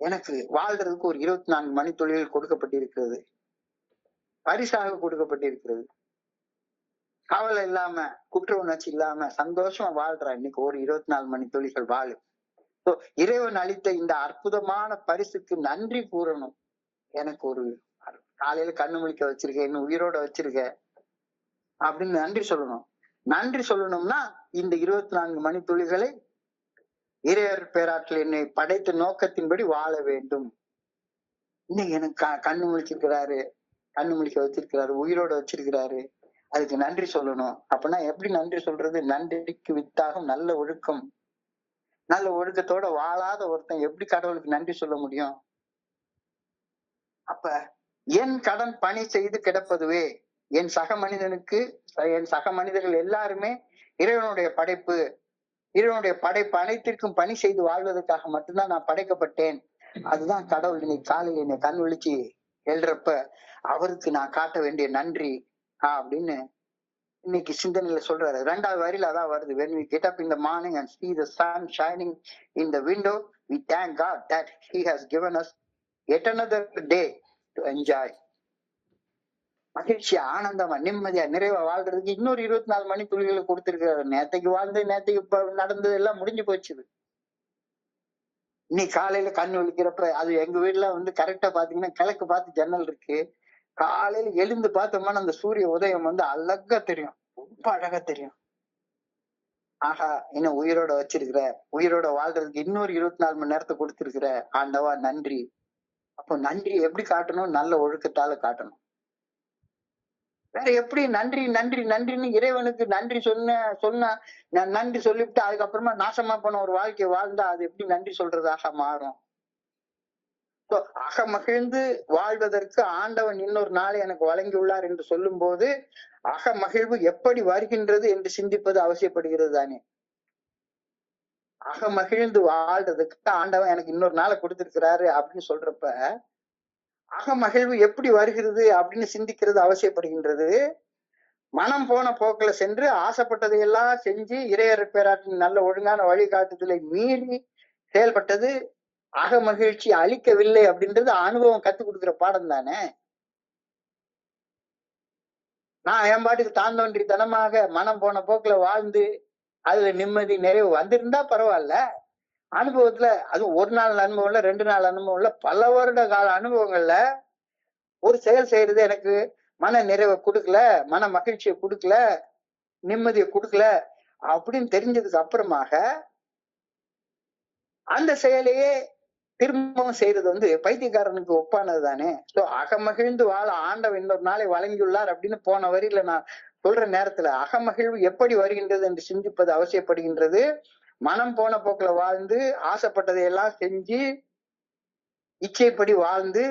எனக்கு வாழ்றதுக்கு ஒரு 24 மணித்துளிகள் கொடுக்கப்பட்டிருக்கிறது. பரிசாக கொடுக்கப்பட்டிருக்கிறது. கவலை இல்லாம குற்ற உணர்ச்சி இல்லாம சந்தோஷமா வாழ்றேன். இன்னைக்கு ஒரு 24 மணித்துளிகள் வாழு. இறைவன் அளித்த இந்த அற்புதமான பரிசுக்கு நன்றி கூறணும். எனக்கு ஒரு காலையில கண்ணு முழிக்க வச்சிருக்க, இன்னும் உயிரோட வச்சிருக்க அப்படின்னு நன்றி சொல்லணும். நன்றி சொல்லணும்னா இந்த 24 மணித்துளிகளை இறையர் பேராற்றல் என்னை படைத்த நோக்கத்தின்படி வாழ வேண்டும். இன்னைக்கு எனக்கு கண்ணு முழிச்சிருக்கிறாரு, கண்ணு முழிக்க வச்சிருக்கிறாரு, உயிரோட வச்சிருக்கிறாரு, அதுக்கு நன்றி சொல்லணும். அப்படின்னா எப்படி நன்றி சொல்றது? நன்றிக்கு வித்தாகும் நல்ல ஒழுக்கம். நல்ல ஒழுக்கத்தோட வாழாத ஒருத்தன் எப்படி கடவுளுக்கு நன்றி சொல்ல முடியும்? அப்ப என் கடன் பணி செய்து கிடப்பதுவே, என் சக மனிதர்கள் எல்லாருமே இறைவனுடைய படைப்பு. இறைவனுடைய படைப்பு அனைத்திற்கும் பணி செய்து வாழ்வதற்காக மட்டும்தான் நான் படைக்கப்பட்டேன். அதுதான் கடவுள் இன்னைக்கு காலையில் என்னை கண் விழிச்சு எழுறப்ப அவருக்கு நான் காட்ட வேண்டிய நன்றி அப்படின்னு இன்னைக்கு சிந்தனையில சொல்றாரு. 2வது வரியில அதான் வருது. When we get up in the morning and see the sun shining in the window, we thank God that he has given us yet another day to enjoy. மகிழ்ச்சியா, ஆனந்தமா, நிம்மதியா, நிறைவா வாழ்றதுக்கு இன்னொரு 24 மணி துளிகளை கொடுத்திருக்கிறாரு. நேத்தைக்கு நேத்தைக்கு நடந்தது எல்லாம் முடிஞ்சு போச்சுது. இன்னைக்கு காலையில கண் விழிக்கிறப்ப அது எங்க வீட்டுல கரெக்டா பாத்தீங்கன்னா கிழக்கு பார்த்து ஜன்னல் இருக்கு. காலையில எழுந்து பார்த்தோம்னா அந்த சூரிய உதயம் அழகா தெரியும், ரொம்ப அழகா தெரியும். ஆஹா, இன்னும் உயிரோட வச்சிருக்கிற, உயிரோட வாழ்றதுக்கு இன்னொரு 24 மணி நேரத்தை கொடுத்திருக்கிற ஆண்டவா நன்றி. அப்போ நன்றி எப்படி காட்டணும்? நல்ல ஒழுக்கத்தால காட்டணும். வேற எப்படி நன்றி நன்றி நன்றின்னு இறைவனுக்கு நன்றி சொன்னா நான் நன்றி சொல்லிவிட்டு அதுக்கப்புறமா நாசமா போன ஒரு வாழ்க்கையை வாழ்ந்தா அது எப்படி நன்றி சொல்றதாக மாறும்? அகமகிழ்ந்து வாழ்வதற்கு ஆண்டவன் இன்னொரு நாளை எனக்கு வழங்கியுள்ளார் என்று சொல்லும் போது அகமகிழ்வு எப்படி வருகின்றது என்று சிந்திப்பது அவசியப்படுகிறது தானே. அகமகிழ்ந்து வாழ்றதுக்கு ஆண்டவன் எனக்கு இன்னொரு நாளை கொடுத்திருக்கிறாரு அப்படின்னு சொல்றப்ப அகமகிழ்வு எப்படி வருகிறது அப்படின்னு சிந்திக்கிறது அவசியப்படுகின்றது. மனம் போன போக்குல சென்று ஆசைப்பட்டதையெல்லாம் செஞ்சு இறையர் பேராற்றின் நல்ல ஒழுங்கான வழிகாட்டுதலை மீறி செயல்பட்டது அக மகிழ்ச்சி அளிக்கவில்லை அப்படின்றது அனுபவம் கத்து கொடுக்கிற பாடம் தானே. நான் என் பாட்டுக்கு தாந்தோன்றித்தனமாக மனம் போன போக்குல வாழ்ந்து அதுல நிம்மதி நிறைவு வந்திருந்தா பரவாயில்ல. அனுபவத்துல அது ஒரு நாள் அனுபவம் இல்ல, 2 நாள் அனுபவம் இல்ல, பல வருட கால அனுபவங்கள்ல ஒரு செயல் செய்யறது எனக்கு மன நிறைவை கொடுக்கல, மன மகிழ்ச்சியை கொடுக்கல, நிம்மதியை கொடுக்கல அப்படின்னு தெரிஞ்சதுக்கு அப்புறமாக அந்த செயலையே திரும்பவும் செய்யறது பைத்தியக்காரனுக்கு ஒப்பானது தானே. சோ அகமகிழ்ந்து வாழ ஆண்டவன் இன்னொரு நாளை வழங்கியுள்ளார் அப்படின்னு போன வரியில நான் சொல்ற நேரத்துல அகமகிழ்வு எப்படி வருகின்றது என்று சிந்திப்பது அவசியப்படுகின்றது. மனம் போன போக்குல வாழ்ந்து ஆசைப்பட்டதை எல்லாம் செஞ்சு இச்சைப்படி வாழ்ந்து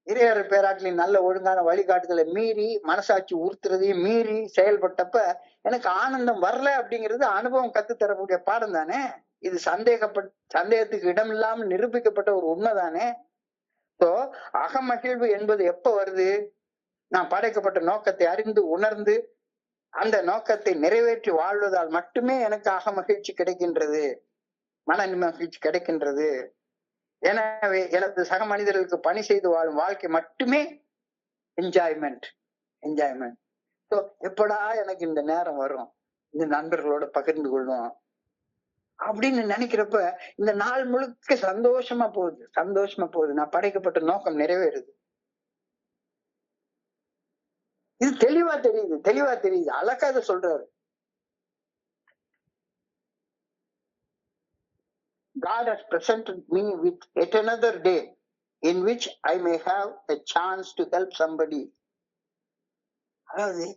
இறையர் பேராற்றலின் நல்ல ஒழுங்கான வழிகாட்டுதலை மீறி மனசாட்சி உறுத்துறதையும் மீறி செயல்பட்டப்ப எனக்கு ஆனந்தம் வரல அப்படிங்கிறது அனுபவம் கத்து தரக்கூடிய பாடம் தானே. இது சந்தேகத்துக்கு இடம் இல்லாமல் நிரூபிக்கப்பட்ட ஒரு உண்மைதானே. சோ அகமகிழ்வு என்பது எப்ப வருது? நான் படைக்கப்பட்ட நோக்கத்தை அறிந்து உணர்ந்து அந்த நோக்கத்தை நிறைவேற்றி வாழ்வதால் மட்டுமே எனக்கு அகமகிழ்ச்சி கிடைக்கின்றது, மன மகிழ்ச்சி கிடைக்கின்றது. எனவே எனது சக மனிதர்களுக்கு பணி செய்து வாழும் வாழ்க்கை மட்டுமே என்ஜாய்மெண்ட். சோ எப்படா எனக்கு இந்த நேரம் வரும், இந்த நண்பர்களோட பகிர்ந்து கொள்வோம் அப்படின்னு நினைக்கிறப்ப இந்த நாள் முழுக்க சந்தோஷமா போகுது. நான் படைக்கப்பட்ட நோக்கம் நிறைவேறுது. இது தெளிவா தெரியுது. அழகா அதை சொல்றாரு. God has presented me with yet another day in which I may have a chance to help somebody. அதாவது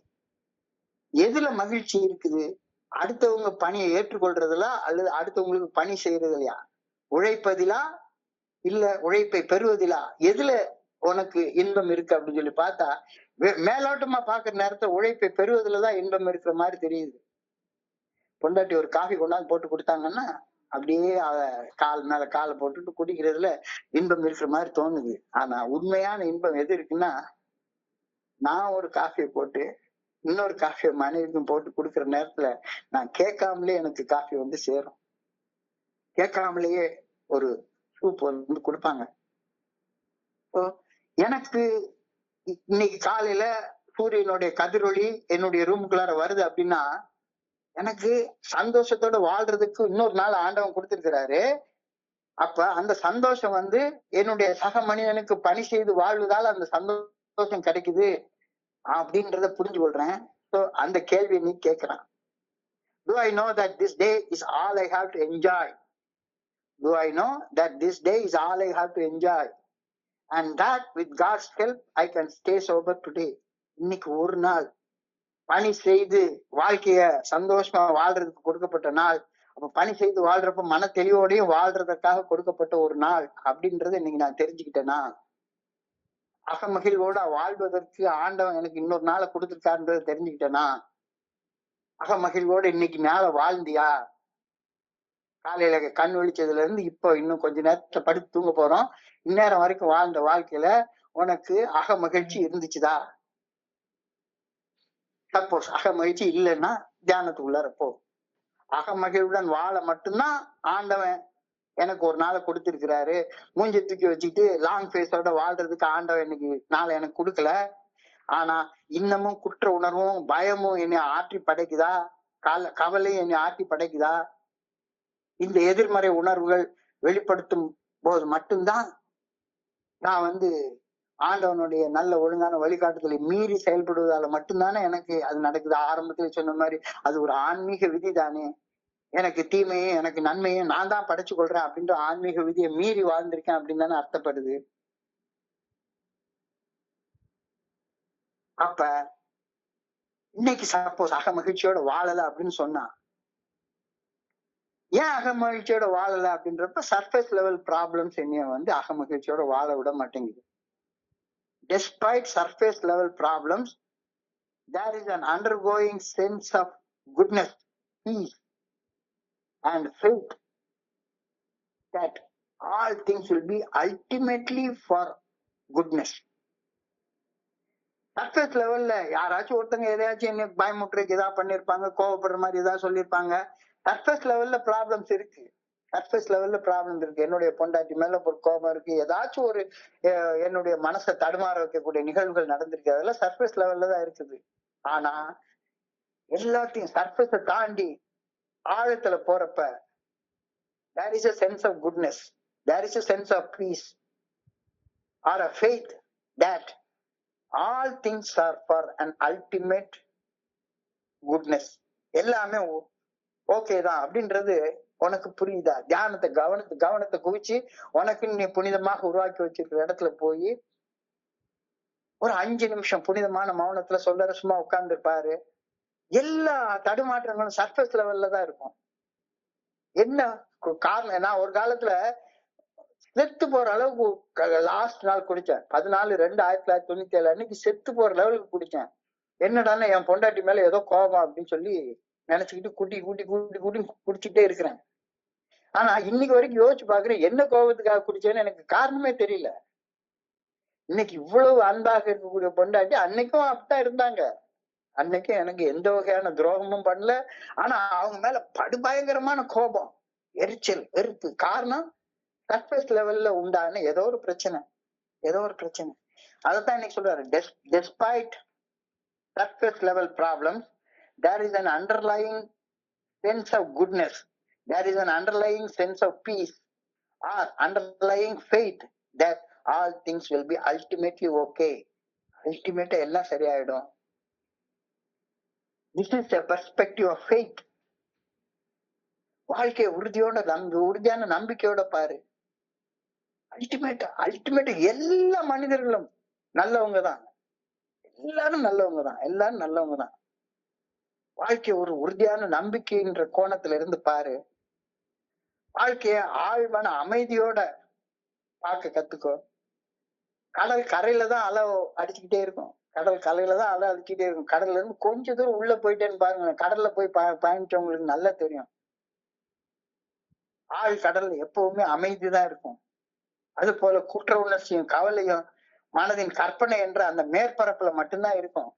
எதுல மகிழ்ச்சி இருக்குது? அடுத்தவங்க பணியை ஏற்றுக்கொள்றதுல அல்லது அடுத்தவங்களுக்கு பணி செய்யறதுலையா? உழைப்பதிலா இல்ல உழைப்பை பெறுவதிலா? எதுல உனக்கு இன்பம் இருக்கு அப்படின்னு சொல்லி பார்த்தா மேலோட்டமா பாக்குற நேரத்தை உழைப்பை பெறுவதுலதான் இன்பம் இருக்கிற மாதிரி தெரியுது. பொண்டாட்டி ஒரு காஃபி கொண்டாந்து போட்டு கொடுத்தாங்கன்னா அப்படியே கால் மேல காலை போட்டுட்டு குடிக்கிறதுல இன்பம் இருக்கிற மாதிரி தோணுது. ஆனா உண்மையான இன்பம் எது இருக்குன்னா, நான் ஒரு காஃபியை போட்டு இன்னொரு காஃபியை மனைவிக்கும் போட்டு கொடுக்குற நேரத்துல நான் கேட்காமலே எனக்கு காஃபி வந்து சேரும். கேட்காமலேயே ஒரு சூப் வந்து கொடுப்பாங்க. எனக்கு இன்னைக்கு காலையில சூரியனுடைய கதிரொளி என்னுடைய ரூமுக்குள்ளார வருது அப்படின்னா எனக்கு சந்தோஷத்தோட வாழ்றதுக்கு இன்னொரு நாள் ஆண்டவன் கொடுத்திருக்கிறாரு. அப்ப அந்த சந்தோஷம் வந்து என்னுடைய சக மனிதனுக்கு பணி செய்து வாழ்வதால அந்த சந்தோஷம் கிடைக்குது அப்படின்றத புரிஞ்சு கொள்றேன். சோ அந்த கேள்வியை நீ கேட்கிறான். Do I know that this day is all I have to enjoy? Do I know that this day is all I have to enjoy? And that with God's help I can stay sober today. இன்னைக்கு ஒரு நாள் பணி செய்து வாழ்க்கைய சந்தோஷமா வாழ்றதுக்கு கொடுக்கப்பட்ட நாள். அப்ப பணி செய்து வாழ்றப்ப மன தெளிவோடையும் வாழ்றதுக்காக கொடுக்கப்பட்ட ஒரு நாள் அப்படின்றத இன்னைக்கு நான் தெரிஞ்சுக்கிட்டேனா, அகமகிழ்வோட வாழ்வதற்கு ஆண்டவன் எனக்கு இன்னொரு நாளை கொடுத்துருக்காருன்றத தெரிஞ்சுக்கிட்டேனா, அகமகிழ்வோட இன்னைக்கு மேல வாழ்ந்தியா? காலையில கண் விழிச்சதுல இருந்து இப்போ இன்னும் கொஞ்ச நேரத்தை படுத்து தூங்க போறோம். இந்நேரம் வரைக்கும் வாழ்ந்த வாழ்க்கையில உனக்கு அகமகிழ்ச்சி இருந்துச்சுதா? சப்போஸ் அகமகிழ்ச்சி இல்லைன்னா தியானத்துக்குள்ளார போ. அகமகிழ்வுடன் வாழ மட்டும்தான் ஆண்டவன் எனக்கு ஒரு நாளை கொடுத்திருக்கிறாரு. மூஞ்சி தூக்கி வச்சுக்கிட்டு லாங் ஃபேஸோட வாழ்றதுக்கு ஆண்டவன் இன்னைக்கு நாளை எனக்கு கொடுக்கல. ஆனா இன்னமும் குற்ற உணர்வும் பயமும் என்னை ஆற்றி படைக்குதா? கவலையும் என்னை ஆற்றி படைக்குதா? இந்த எதிர்மறை உணர்வுகள் வெளிப்படுத்தும் போது மட்டும்தான் நான் வந்து ஆண்டவனுடைய நல்ல ஒழுங்கான வழிகாட்டுதலை மீறி செயல்படுவதால மட்டும்தானே எனக்கு அது நடக்குது. ஆரம்பத்துல சொன்ன மாதிரி அது ஒரு ஆன்மீக விதி தானே. எனக்கு தீமையும் எனக்கு நன்மையும் நான் தான் படைச்சு கொள்றேன் அப்படின்ற ஆன்மீக விதியை மீறி வாழ்ந்திருக்கேன் அப்படின்னு தானே அர்த்தப்படுது. அப்ப இன்னைக்கு சப்போஸ் அகமகிழ்ச்சியோட வாழல அப்படின்னு சொன்னா, ஏன் அகமகிழ்ச்சியோட வாழல அப்படின்றப்ப சர்ஃபேஸ் லெவல் ப்ராப்ளம்ஸ் என்னைய வந்து அகமகிழ்ச்சியோட வாழ விட மாட்டேங்குது. Despite surface level problems, there is an undergoing sense of goodness, peace, and faith that all things will be ultimately for goodness. Surface லெவல்ல யாராச்சும் ஒருத்தங்க எதையாச்சும் என்ன பயமுட்டுறதுக்கு ஏதாவது பண்ணிருப்பாங்க, கோவப்படுற மாதிரி ஏதாவது சொல்லியிருப்பாங்க. சர்ஃபேஸ் லெவல்ல ப்ராப்ளம்ஸ் இருக்கு. சர்ஃபேஸ் லெவல்ல ப்ராப்ளம் இருக்கு. என்னுடைய பொண்டாட்டி மேல ஒரு கோபம் இருக்கு, ஏதாச்சும் ஒரு என்னுடைய மனசை தடுமாற வைக்கக்கூடிய நிகழ்வுகள் நடந்திருக்கு. அதெல்லாம் சர்ஃபேஸ் லெவல்ல தான் இருக்குது. ஆனா எல்லாத்தையும் சர்ஃபேஸை தாண்டி ஆழத்துல போறப்ப there is a sense of goodness, there is a sense of peace or a faith that all things are for an ultimate goodness. எல்லாமே ஓகே தான் அப்படின்றது உனக்கு புரியுதா? தியானத்தை கவனத்தை குவிச்சு உனக்கு நீ புனிதமாக உருவாக்கி வச்சிருக்கிற இடத்துல போய் ஒரு 5 நிமிஷம் புனிதமான மௌனத்துல சொல்ற சும்மா உட்கார்ந்து இருப்பாரு. எல்லா தடுமாற்றங்களும் சர்ஃபேஸ் லெவல்ல தான் இருக்கும். என்ன காரணம்? நான் ஒரு காலத்துல செத்து போற அளவுக்கு லாஸ்ட் நாள் குடிச்சேன். 14/2/1997 அன்னைக்கு செத்து போற லெவலுக்கு குடிச்சேன். என்னடான்னா என் பொண்டாட்டி மேல ஏதோ கோபம் அப்படின்னு சொல்லி நினைச்சுக்கிட்டு கூட்டி குடிச்சுட்டே இருக்கிறேன். ஆனா இன்னைக்கு வரைக்கும் யோசிச்சு பாக்குறேன், என்ன கோபத்துக்காக குடிச்சேன்னு எனக்கு காரணமே தெரியல. இன்னைக்கு இவ்வளவு அன்பாக இருக்கக்கூடிய பொண்டாட்டி அன்னைக்கும் அப்படித்தான் இருந்தாங்க. அன்னைக்கும் எனக்கு எந்த வகையான துரோகமும் பண்ணல. ஆனா அவங்க மேல படுபயங்கரமான கோபம், எரிச்சல், வெறுப்பு. காரணம் சர்ஃபேஸ் லெவல்ல உண்டான ஏதோ ஒரு பிரச்சனை. அதைத்தான் இன்னைக்கு சொல்றாரு. Despite surface level problems, there is an underlying sense of goodness, there is an underlying sense of peace, or underlying faith that all things will be ultimately okay. Ultimately எல்லாம் சரியாயிடும். This is a perspective of faith. வாழ்க்கைய உறுதியான நம்பிக்கையோட பாரு. அல்டிமேட் எல்லா மனிதர்களும் நல்லவங்க தான். எல்லாரும் நல்லவங்க தான். வாழ்க்கை ஒரு உறுதியான நம்பிக்கைன்ற கோணத்துல இருந்து பாரு. வாழ்க்கைய ஆழ்வான அமைதியோட பார்க்க கத்துக்கோ. கடல் கரையில தான் அலை அடிச்சுக்கிட்டே இருக்கும். கடல்ல இருந்து கொஞ்ச தூரம் உள்ள போயிட்டேன்னு பாருங்க. கடல்ல போய் பயணிச்சவங்களுக்கு நல்லா தெரியும். கடல் எப்பவுமே அமைதிதான் இருக்கும். அது போல குற்ற உணர்ச்சியும் கவலையும் மனதின் கற்பனை என்ற அந்த மேற்பரப்புல மட்டும்தான் இருக்கும்.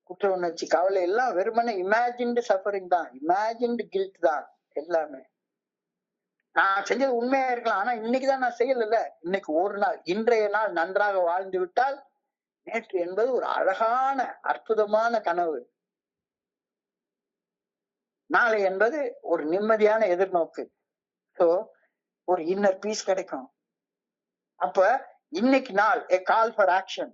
குற்ற உணர்ச்சி கவலை எல்லாம் வெறுமனே இமேஜின்டு சஃபரிங் தான், இமேஜின்டு கில்ட் தான் எல்லாமே. நான் செஞ்சது உண்மையா இருக்கலாம், ஆனா இன்னைக்குதான் நான் செய்யல. இன்னைக்கு ஒரு நாள், இன்றைய நாள் நன்றாக வாழ்ந்து விட்டால் நேற்று என்பது ஒரு அழகான அற்புதமான கனவு. நாளை என்பது ஒரு நிம்மதியான எதிர்நோக்கு. சோ ஒரு இன்னர் பீஸ் கிடைக்கும். அப்ப இன்னைக்கு நாள் a call for action.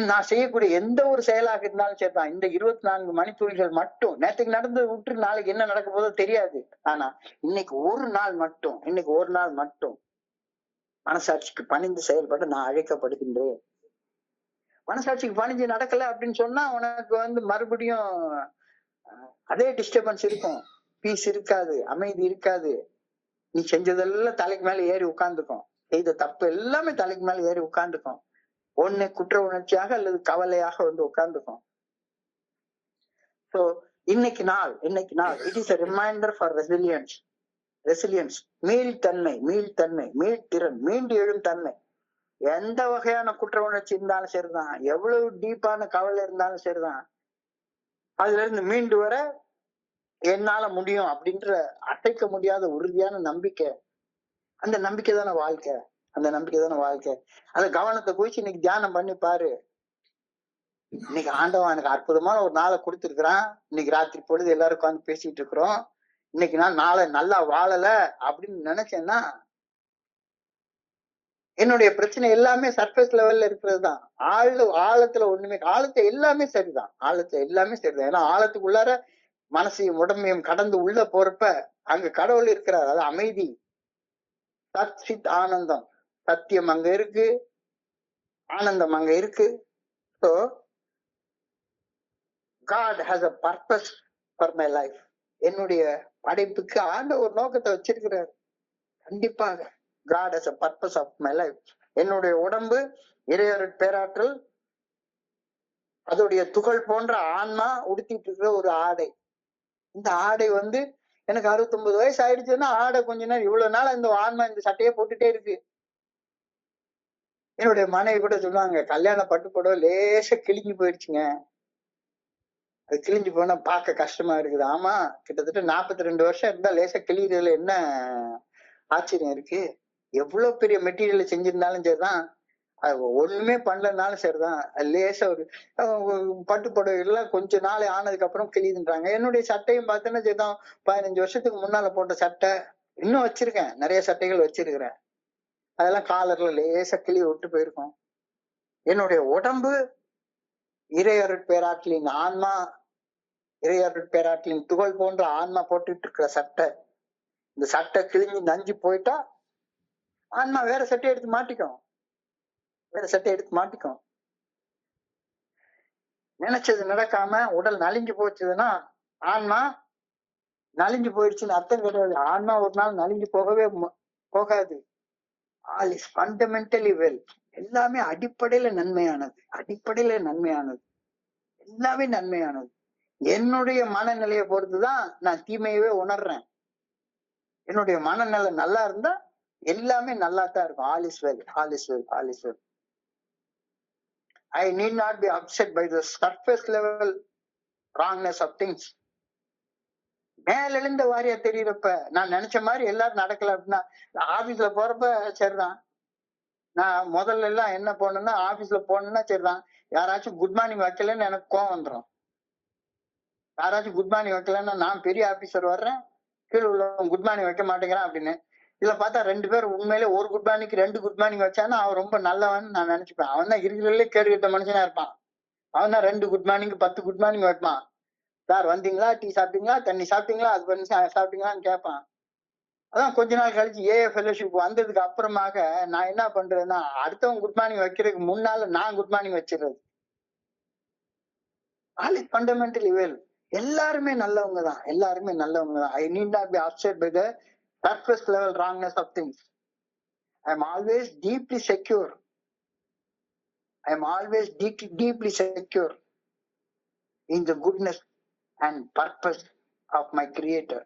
நான் செய்யக்கூடிய எந்த ஒரு செயலாக இருந்தாலும் சரிதான். இந்த 24 மணித்துளிகள் மட்டும், நேற்றுக்கு நடந்தது விட்டு நாளைக்கு என்ன நடக்க போதோ தெரியாது. ஆனா இன்னைக்கு ஒரு நாள் மட்டும் மனசாட்சிக்கு பணிந்து செயல்பட நான் அழைக்கப்படுகின்றேன். மனசாட்சிக்கு பணிஞ்சு நடக்கல அப்படின்னு சொன்னா உனக்கு மறுபடியும் அதே டிஸ்டர்பன்ஸ் இருக்கும், பீஸ் இருக்காது, அமைதி இருக்காது. நீ செஞ்சதெல்லாம் தலைக்கு மேல ஏறி உட்கார்ந்துக்கும். செய்த தப்பு எல்லாமே தலைக்கு மேல ஏறி உட்கார்ந்துக்கும். ஒண்ணு குற்ற உணர்ச்சியாக அல்லது கவலையாக உட்கார்ந்துக்கும். சோ இன்னைக்கு நாள் it is a reminder for resilience, மீள்திறன், மீண்டு எழும் தன்மை. எந்த வகையான குற்ற உணர்ச்சி இருந்தாலும் சரிதான், எவ்வளவு டீப்பான கவலை இருந்தாலும் சரிதான், அதுல இருந்து மீண்டு வர என்னால முடியும் அப்படின்ற அசைக்க முடியாத உறுதியான நம்பிக்கை. அந்த நம்பிக்கை தானே வாழ்க்கை. அந்த கவனத்தை குறிச்சு இன்னைக்கு தியானம் பண்ணி பாரு. இன்னைக்கு ஆண்டவன் எனக்கு அற்புதமான ஒரு நாளை கொடுத்துருக்கிறான். இன்னைக்கு ராத்திரி பொழுது எல்லாரும் உட்காந்து பேசிட்டு இருக்கிறோம். இன்னைக்கு நான் நாளை நல்லா வாழல அப்படின்னு நினைச்சேன்னா என்னுடைய பிரச்சனை எல்லாமே சர்ஃபேஸ் லெவல்ல இருக்கிறது தான். ஆழத்துல ஒண்ணுமே, ஆழத்துல எல்லாமே சரிதான். ஏன்னா ஆழத்துக்குள்ளார மனசையும் உடம்பையும் கடந்து உள்ள போறப்ப அங்க கடவுள் இருக்கிறார். அது அமைதி, சச்சித் ஆனந்தம், சத்தியம் அங்க இருக்கு, ஆனந்தம் அங்க இருக்கு. So God has a purpose for my life. என்னுடைய படைப்புக்கு ஆண்டவர் ஒரு நோக்கத்தை வச்சிருக்கிறார். கண்டிப்பாக God has a purpose of my life. என்னுடைய உடம்பு இறையருட் பேராற்றல், அதோடைய துகள் போன்ற ஆன்மா உடுத்திட்டு இருக்கிற ஒரு ஆடை. இந்த ஆடை எனக்கு 69 வயசு ஆயிடுச்சுன்னா ஆடை கொஞ்ச நேரம், இவ்வளவு நாள் இந்த ஆன்மா இந்த சட்டையே போட்டுட்டே இருக்கு. என்னுடைய மனைவி கூட சொல்லுவாங்க, கல்யாண பட்டு புடவை லேசா கிழிஞ்சு போயிடுச்சுங்க, அது கிழிஞ்சு போனா பார்க்க கஷ்டமா இருக்குது. ஆமா, கிட்டத்தட்ட 42 வருஷம் இருந்தா லேசா கிழிறதுல என்ன ஆச்சரியம் இருக்கு? எவ்வளவு பெரிய மெட்டீரியல் செஞ்சிருந்தாலும் சரிதான், அது ஒண்ணுமே பண்ணலனாலும் சரிதான், லேசா ஒரு பட்டு புடவை எல்லாம் கொஞ்ச நாள் ஆனதுக்கு அப்புறம் கிழிதுன்றாங்க. என்னுடைய சட்டையும் பார்த்தோன்னா சரிதான், 15 வருஷத்துக்கு முன்னால போட்ட சட்டை இன்னும் வச்சிருக்கேன், நிறைய சட்டைகள் வச்சிருக்கிறேன். அதெல்லாம் காலர்ல லேசா கிளி விட்டு போயிருக்கும். என்னுடைய உடம்பு இறையருட் பேராற்றலின் ஆன்மா, இறையருட் பேராற்றலின் துகள் போன்ற ஆன்மா போட்டுட்டு இருக்கிற சட்டை. இந்த சட்டை கிழிஞ்சு நஞ்சு போயிட்டா ஆன்மா வேற சட்டை எடுத்து மாட்டிக்கும். நினைச்சது நடக்காம உடல் நலிஞ்சு போச்சுதுன்னா ஆன்மா நலிஞ்சு போயிடுச்சுன்னு அர்த்தம் கிடையாது. ஆன்மா ஒரு நாள் நலிஞ்சு போகாது. All is fundamentally well. எல்லாமே அடிப்படையில நன்மையானது, எல்லாமே நன்மையானது. என்னுடைய மனநிலையை பொறுத்துதான் நான் தீமையவே உணர்றேன். என்னுடைய மனநிலை நல்லா இருந்தா எல்லாமே நல்லா தான் இருக்கும். All is well. I need not be upset by the surface level wrongness of things. மேலெழுந்த வாரியா தெரியறப்ப நான் நினைச்ச மாதிரி எல்லாரும் நடக்கல அப்படின்னா, ஆபீஸ்ல போறப்ப சரிதான், நான் முதல்ல எல்லாம் என்ன போனேன்னா, ஆபீஸ்ல போனேன்னா சரிதான், யாராச்சும் குட் மார்னிங் வைக்கலன்னு எனக்கு கோவம் வந்துரும். யாராச்சும் குட் மார்னிங் வைக்கலன்னா, நான் பெரிய ஆபீசர் வர்றேன், கீழ உள்ளவன் குட் மார்னிங் வைக்க மாட்டேங்கிறான் அப்படின்னு. இதுல பார்த்தா 2 பேரும் உண்மையிலே ஒரு குட் மார்னிங்க்கு 2 குட் மார்னிங் வச்சான்னா, அவன் ரொம்ப நல்லவன்னு நான் நினைச்சுப்பேன். அவன் தான் இருக்கிறதுலே கேடு கெட்ட மனுஷனா இருப்பான். அவன் தான் 2 குட் மார்னிங் 10 குட் மார்னிங் வைப்பான். சார் வந்தீங்களா, டீ சாப்பிட்டீங்களா, தண்ணி சாப்பிட்டீங்களா, அது பண்ணி சாப்பிட்டீங்களான்னு கேட்பான். அதான் கொஞ்ச நாள் கழிச்சு ஏஏ ஃபெலோஷிப் வந்ததுக்கு அப்புறமாக நான் என்ன பண்றேன்னா, அடுத்தவன் குட் மார்னிங் வைக்கிறதுக்கு முன்னால நான் குட் மார்னிங் வச்சிடுறது. All is fundamentally well. எல்லாருமே நல்லவங்க தான். எல்லாருமே நல்லவங்க தான். I need not be upset by the surface level wrongness of things. I am always deeply secure. I am always deeply secure in the goodness and purpose of my creator.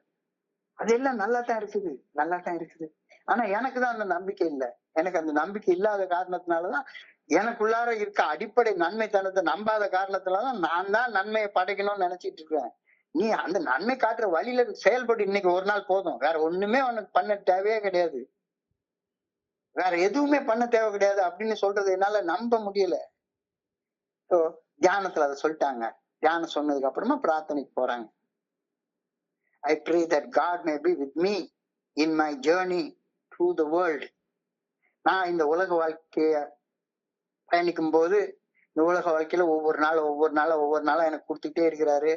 அதெல்லாம் நல்லா தான் இருக்குது, நல்லா தான் இருக்குது. ஆனா எனக்கு தான் அந்த நம்பிக்கை இல்லை. எனக்கு அந்த நம்பிக்கை இல்லாத காரணத்தினாலதான், எனக்குள்ளார இருக்க அடிப்படை நன்மைத்தனத்தை நம்பாத காரணத்துலதான் நான் தான் நன்மையை படைக்கணும்னு நினைச்சிட்டு இருக்கேன். நீ அந்த நன்மை காட்டுற வழியில செயல்பட்டு இன்னைக்கு ஒரு நாள் போதும். வேற ஒண்ணுமே உனக்கு பண்ண தேவையே கிடையாது. வேற எதுவுமே பண்ண தேவை கிடையாது அப்படின்னு சொல்றது என்னால நம்ப முடியல. ஸோ தியானத்துல அதை சொல்லிட்டாங்க. தியானம் சொன்னதுக்கு அப்புறமா பிரார்த்தனைக்கு போறாங்க. I pray that God may be with me in my journey through the world. நான் இந்த உலக வாழ்க்கைய பயணிக்கும் போது, இந்த உலக வாழ்க்கையில ஒவ்வொரு நாளும் எனக்கு கொடுத்துட்டே இருக்கிறாரு.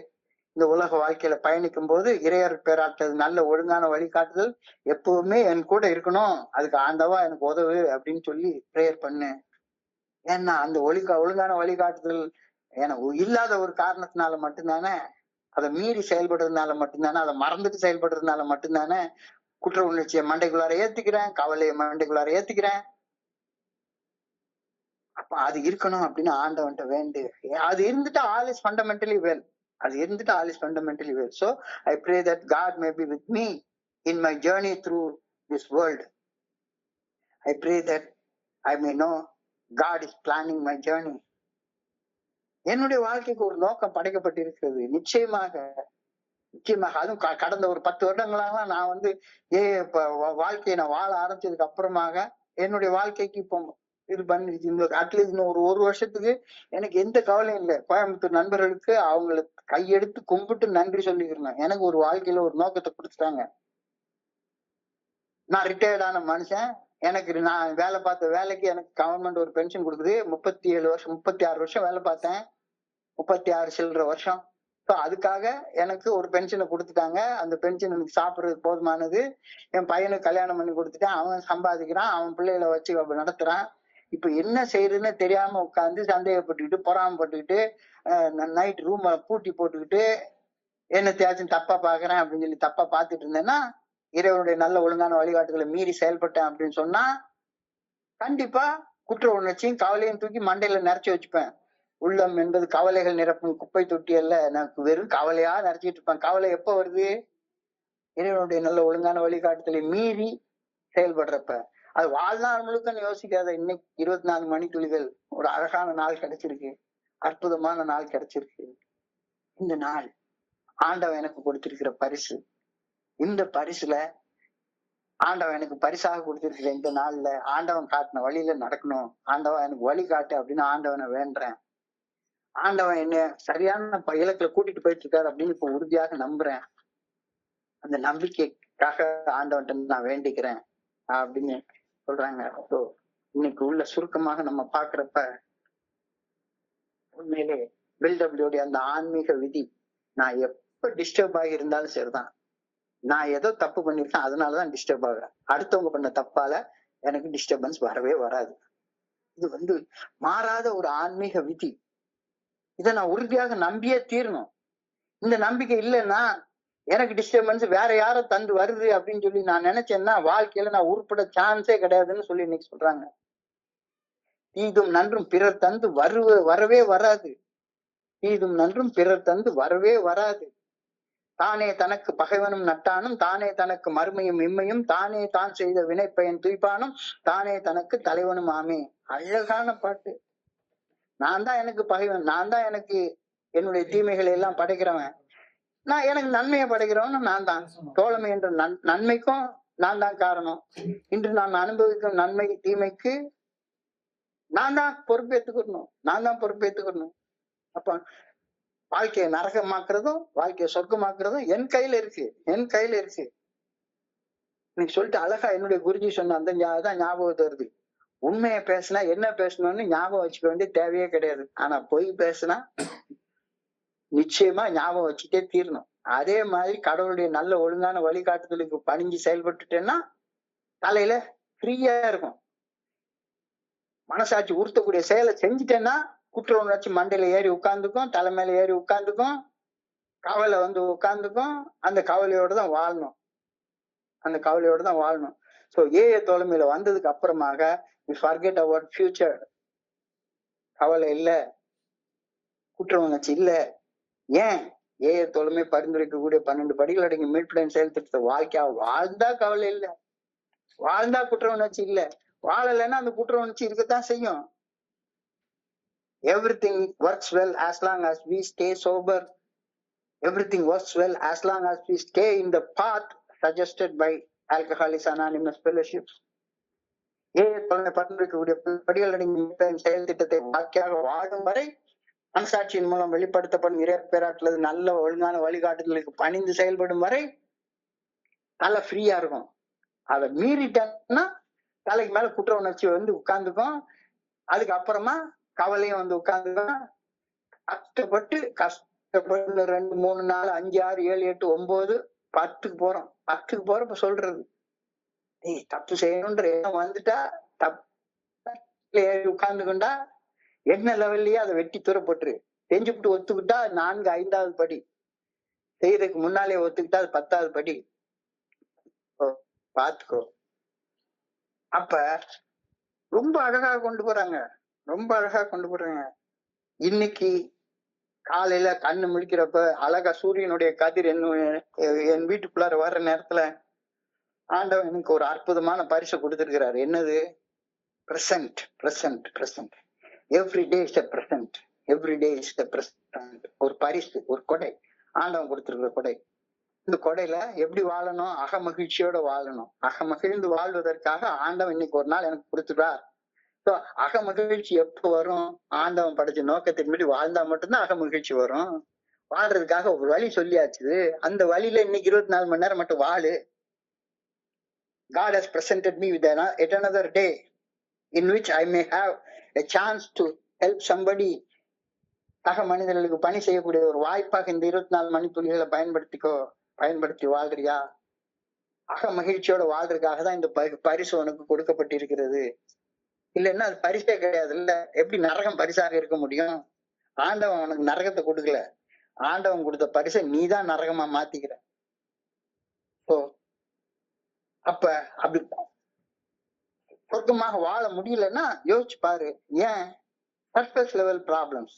இந்த உலக வாழ்க்கையில பயணிக்கும் போது இறையர் பேராற்றல் நல்ல ஒழுங்கான வழிகாட்டுதல் எப்பவுமே என் கூட இருக்கணும். அதுக்கு ஆண்டவா எனக்கு உதவு அப்படின்னு சொல்லி பிரேயர் பண்ணு. ஏன்னா அந்த ஒழுங்கான வழிகாட்டுதல் எனக்கு இல்லாத ஒரு காரணத்தினால மட்டும்தானே, அதை மீறி செயல்படுறதுனால மட்டும்தானே, அதை மறந்துட்டு செயல்படுறதுனால மட்டும்தானே குற்ற உணர்ச்சியை மண்டைக்குள்ளார ஏத்துக்கிறேன், கவலையை மண்டைக்குள்ளார ஏத்துக்கிறேன். அப்ப அது இருக்கணும் அப்படின்னு ஆண்டவன்ட்ட வேண்டு. அது இருந்துட்டு ஆல் இஸ் ஃபண்டமெண்டலி வெல். அது இருந்துட்டு all is fundamentally well. So I pray that God may be with me in my journey through this world. I pray that I may know God is planning my journey. என்னுடைய வாழ்க்கைக்கு ஒரு நோக்கம் படைக்கப்பட்டிருக்கிறது. நிச்சயமாக நிச்சயமாக. அதுவும் கடந்த ஒரு 10 வருடங்களாக நான் வந்து வாழ்க்கையை நான் வாழ ஆரம்பிச்சதுக்கு அப்புறமாக என்னுடைய வாழ்க்கைக்கு இப்போ இது பண்ணி அட்லீஸ்ட் இன்னும் ஒரு வருஷத்துக்கு எனக்கு எந்த கவலையும் இல்லை. கோயம்புத்தூர் நண்பர்களுக்கு அவங்களுக்கு கையெடுத்து கும்பிட்டு நன்றி சொல்லிக்கிறேன். எனக்கு ஒரு வாழ்க்கையில ஒரு நோக்கத்தை கொடுத்துட்டாங்க. நான் ரிட்டையர்டான மனுஷன். எனக்கு நான் வேலை பார்த்த வேலைக்கு எனக்கு கவர்மெண்ட் ஒரு பென்ஷன் கொடுக்குது. 36 வருஷம் வேலை பார்த்தேன். 36 சில்லற வருஷம். ஸோ அதுக்காக எனக்கு ஒரு பென்ஷனை கொடுத்துட்டாங்க. அந்த பென்ஷன் எனக்கு சாப்பிட்றதுக்கு போதுமானது. என் பையனுக்கு கல்யாணம் பண்ணி கொடுத்துட்டேன். அவன் சம்பாதிக்கிறான், அவன் பிள்ளைகளை வச்சு நடத்துறான். இப்ப என்ன செய்யறதுன்னு தெரியாம உட்காந்து சந்தேகப்பட்டுக்கிட்டு பொறாமப்பட்டுக்கிட்டு நைட் ரூமை பூட்டி போட்டுக்கிட்டு என்னத்தையாச்சும் தப்பா பாக்குறேன் அப்படின்னு சொல்லி தப்பா பார்த்துட்டு இருந்தேன்னா, இறைவனுடைய நல்ல ஒழுங்கான வழிகாட்டுதலை மீறி செயல்பட்டேன் அப்படின்னு சொன்னா கண்டிப்பா குற்ற உணர்ச்சியும் கவலையும் தூக்கி மண்டையில நிறைச்சு வச்சுப்பேன். உள்ளம் என்பது கவலைகள் நிரப்பும் குப்பை தொட்டி அல்ல. எனக்கு வெறும் கவலையா நிறைச்சிட்டு இருப்பேன். கவலை எப்ப வருது? இறைவனுடைய நல்ல ஒழுங்கான வழிகாட்டுதலை மீறி செயல்படுறப்ப. அது வாழ்நாள் முழுக்க யோசிக்காத. இன்னைக்கு 24 மணித்துளிகள் ஒரு அழகான நாள் கிடைச்சிருக்கு, அற்புதமான நாள் கிடைச்சிருக்கு. இந்த நாள் ஆண்டவன் எனக்கு கொடுத்திருக்கிற பரிசு. இந்த பரிசுல ஆண்டவன் எனக்கு பரிசாக கொடுத்திருக்கிற இந்த நாள்ல ஆண்டவன் காட்டின வழியில நடக்கணும். ஆண்டவன் எனக்கு வழி காட்டு அப்படின்னு ஆண்டவனை வேண்டுறேன். ஆண்டவன் என்ன சரியான இலக்குல கூட்டிட்டு போயிட்டு இருக்காரு அப்படின்னு இப்ப உறுதியாக நம்புறேன். அந்த நம்பிக்கைக்காக ஆண்டவன்ட்ட நான் வேண்டிக்கிறேன் அப்படின்னு சொல்றாங்க. ஸோ இன்னைக்கு உள்ள சுருக்கமாக நம்ம பாக்குறப்ப உண்மையிலே பில்டபிள்யூடைய அந்த ஆன்மீக விதி, நான் எப்ப டிஸ்டர்ப் ஆகி இருந்தாலும் சரிதான், நான் ஏதோ தப்பு பண்ணிருக்கேன் அதனாலதான் டிஸ்டர்ப் ஆகுறேன். அடுத்தவங்க பண்ண தப்பால எனக்கு டிஸ்டர்பன்ஸ் வரவே வராது. இது மாறாத ஒரு ஆன்மீக விதி. இதை நான் உறுதியாக நம்பியே தீரணும். இந்த நம்பிக்கை இல்லைன்னா எனக்கு டிஸ்டர்பன்ஸ் வேற யாரோ தந்து வருது அப்படின்னு சொல்லி நான் நினைச்சேன்னா வாழ்க்கையில நான் உருப்பட சான்ஸே கிடையாதுன்னு சொல்லி இன்னைக்கு சொல்றாங்க. தீதும் நன்றும் பிறர் தந்து வரவே வராது. தீதும் நன்றும் பிறர் தந்து வரவே வராது. தானே தனக்கு பகைவனும் நட்டானும், தானே தனக்கு மறுமையும் இம்மையும், தானே தான் செய்த வினைப்பயன் துய்ப்பானும், தானே தனக்கு தலைவனும் ஆமே. அழகான பாட்டு. நான் தான் எனக்கு பகைவன், நான் தான் எனக்கு என்னுடைய தீமைகளை எல்லாம் படைக்கிறவன், நான் எனக்கு நன்மையை படைக்கிறவன் நான் தான். தோழமை என்ற நன்மைக்கும் நான் தான் காரணம். இன்று நான் அனுபவிக்கும் நன்மை தீமைக்கு நான் தான் பொறுப்பேற்றுக்கணும். அப்ப வாழ்க்கையை நரகமாக்குறதும் வாழ்க்கையை சொர்க்கமாக்குறதும் என் கையில இருக்கு. நீ சொல்லிட்டு அழகா என்னுடைய குருஜி சொன்ன அந்த தான் ஞாபகத்து வருது. உண்மையை பேசினா என்ன பேசணும்னு ஞாபகம் வச்சுக்க வேண்டிய தேவையே கிடையாது. ஆனா பொய் பேசினா நிச்சயமா ஞாபகம் வச்சுட்டே தீரணும். அதே மாதிரி கடவுளுடைய நல்ல ஒழுங்கான வழிகாட்டுதலுக்கு பணிஞ்சு செயல்பட்டுட்டேன்னா தலையில ஃப்ரீயா இருக்கும். மனசாட்சி உறுத்தக்கூடிய செயலை செஞ்சுட்டேன்னா குற்ற உணர்ச்சி மண்டையில ஏறி உட்கார்ந்துக்கும், தலை மேல ஏறி உட்கார்ந்துக்கும், கவலை வந்து உட்கார்ந்துக்கும். அந்த கவலையோட தான் வாழணும். சோ ஏஏ தோழமையில வந்ததுக்கு அப்புறமாக we forget about future. கவலை இல்ல, குற்ற உணர்ச்சி இல்ல. ஏன் ஏஏ தோழமை பரிந்துரைக்கக்கூடிய 12 படிகள் அடங்கி மீட்புடன் செயல் திட்டத்தை வாழ்க்கையா வாழ்ந்தா கவலை இல்ல, வாழ்ந்தா குற்ற உணர்ச்சி இல்ல. வாழலைன்னா அந்த குற்ற உணர்ச்சி இருக்கத்தான் செய்யும். Everything works well as long as we stay sober. Everything works well as long as we stay in the path suggested by Alcoholics Anonymous Fellowship. பரிந்துரைக்கக்கூடிய படிகள் அடங்கிய செயல் திட்டத்தை வாழ்க்கையாக வாழும் வரை மனசாட்சியின் மூலம் வெளிப்படுத்தப்படும் இறைப்பேராட்டுறது நல்ல ஒழுங்கான வழிகாட்டுதலுக்கு பணிந்து செயல்படும் வரை தலை ஃப்ரீயா இருக்கும். அதை மீறிட்டேன்னா தலைக்கு மேல குற்ற உணர்ச்சி வந்து உட்கார்ந்துக்கும். அதுக்கப்புறமா கவலையும் வந்து உட்கார்ந்துக்கும். கஷ்டப்பட்டு 2, 3, 4, 5, 6, 7, 8, 9, 10க்கு போறோம். 10க்கு போறப்ப சொல்றது தப்பு செய்யணும்ன்ற எண்ணம் வந்துட்டா தப்பு ஏறி உட்கார்ந்துக்கொண்டா என்ன லெவல்லயே அதை வெட்டி தூரப்பட்டுரு. செஞ்சுவிட்டு ஒத்துக்கிட்டா 4, 5வது படி, செய்யறதுக்கு முன்னாலே ஒத்துக்கிட்டா அது 10வது படி. பாத்துக்கோ. அப்ப ரொம்ப அழகா கொண்டு போறாங்க. இன்னைக்கு காலையில கண்ணு முழிக்கிறப்ப அழகா சூரியனுடைய கதிர் என் வீட்டுக்குள்ளார வர்ற நேரத்துல ஆண்டவன் எனக்கு ஒரு அற்புதமான பரிசை கொடுத்திருக்கிறாரு. என்னது? Present. Every day is the present. ஒரு பரிசு, ஒரு கொடை, ஆண்டவன் கொடுத்திருக்கிற கொடை. இந்த கொடையில எப்படி வாழணும்? அகமகிழ்ச்சியோட வாழணும். அகமகிழ்ந்து வாழ்வதற்காக ஆண்டவன் இன்னைக்கு ஒரு நாள் எனக்கு கொடுத்துட்டார். அகமகிழ்ச்சி எப்ப வரும்? ஆண்டவன் படைச்ச நோக்கத்தின்படி வாழ்ந்தா மட்டும்தான் அகமகிழ்ச்சி வரும். வாழ்றதுக்காக ஒரு வழி சொல்லியாச்சு. அந்த வழியில இன்னைக்கு 24 மணி நேரம் மட்டும் வாழு. God has presented me with yet another day in which I may have a chance to help somebody. சக மனிதர்களுக்கு பணி செய்யக்கூடிய ஒரு வாய்ப்பாக இந்த 24 மணி துளிகளை பயன்படுத்தி வாழ்றியா? அக மகிழ்ச்சியோட வாழ்றதுக்காக தான் இந்த பரிசு உனக்கு கொடுக்கப்பட்டிருக்கிறது. இல்லைன்னா அது பரிசே கிடையாது. இல்ல, எப்படி நரகம் பரிசாக இருக்க முடியும்? ஆண்டவன் உனக்கு நரகத்தை கொடுக்கல. ஆண்டவன் கொடுத்த பரிசை நீதான் நரகமா மாத்திக்கிற. அப்ப அப்படி சொர்க்கமாக வாழ முடியலன்னா யோசிச்சு பாரு. ஏன்? Surface level problems.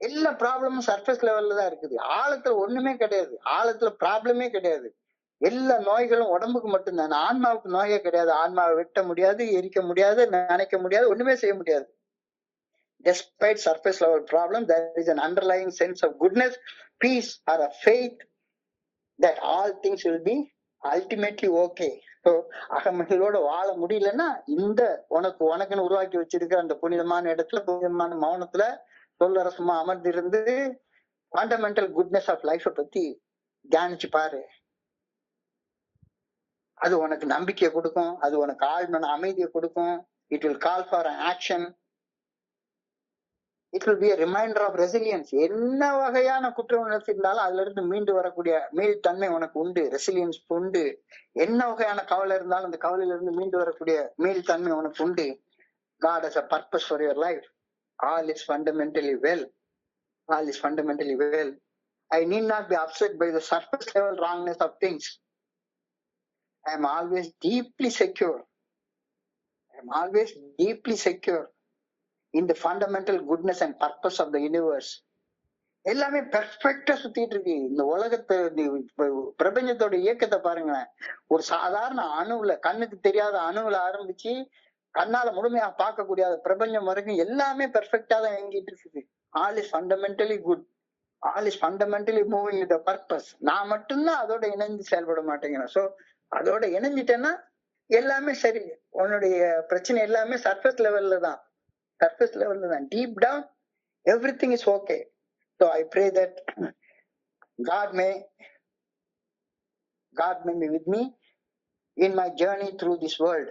எல்லா ப்ராப்ளமும் சர்ஃபேஸ் லெவல்ல தான் இருக்குது. ஆழத்துல ஒண்ணுமே கிடையாது. ஆழத்துல ப்ராப்ளமே கிடையாது. எல்லா நோய்களும் உடம்புக்கு மட்டும்தான். ஆன்மாவுக்கு நோயே கிடையாது. ஆன்மாவை வெட்ட முடியாது, எரிக்க முடியாது, நினைக்க முடியாது, ஒண்ணுமே செய்ய முடியாது. Despite surface level problem, there is an underlying sense of goodness, peace, or a faith that all things will be ultimately okay. So அகமகிழ்வோட வாழ முடியலன்னா இந்த உனக்குன்னு உருவாக்கி வச்சிருக்கிற அந்த புனிதமான இடத்துல, புனிதமான மௌனத்துல சொல்லரசமா அமர்ந்திருந்து ஃபண்டமெண்டல் குட்னஸ் ஆஃப் லைஃபை பத்தி தியானிச்சு பாரு. அது உனக்கு நம்பிக்கை கொடுக்கும். அது உனக்கு ஆழ்மன அமைதியை கொடுக்கும். It will call for an action. It will be a reminder of resilience. என்ன வகையான குற்ற உணர்ச்சி இருந்தாலும் அதுல இருந்து மீண்டு வரக்கூடிய மீள்தன்மை உனக்கு உண்டு, ரெசிலியன்ஸ் உண்டு. என்ன வகையான கவலை இருந்தாலும் அந்த கவலையில இருந்து மீண்டு வரக்கூடிய மீள்தன்மை உனக்கு உண்டு. God has a purpose for your life. All is fundamentally well. I need not be upset by the surface level wrongness of things. I am always deeply secure in the fundamental goodness and purpose of the universe. எல்லாமே பெர்ஃபெக்டா சுத்திட்டு இருக்கு. இந்த உலகத்தை, பிரபஞ்சத்தோட இயக்கத்தை பாருங்களேன். ஒரு சாதாரண அணுவுல, கண்ணுக்கு தெரியாத அணுவுல ஆரம்பிச்சு கண்ணால முழுமையா பார்க்கக்கூடிய பிரபஞ்சம் வரைக்கும் எல்லாமே பெர்ஃபெக்டா தான் இயங்கிட்டு இருக்குது. All is fundamentally good. All is fundamentally moving with a purpose. நான் மட்டும்தான் அதோட இணைந்து செயல்பட மாட்டேங்கிறேன். சோ அதோட இணைஞ்சிட்டேன்னா எல்லாமே சரி. உன்னுடைய பிரச்சனை எல்லாமே சர்ஃபேஸ் லெவல்ல தான். சர்ஃபேஸ் லெவல்ல தான். Deep down everything is okay. So I pray that God may be with me in my journey through this world.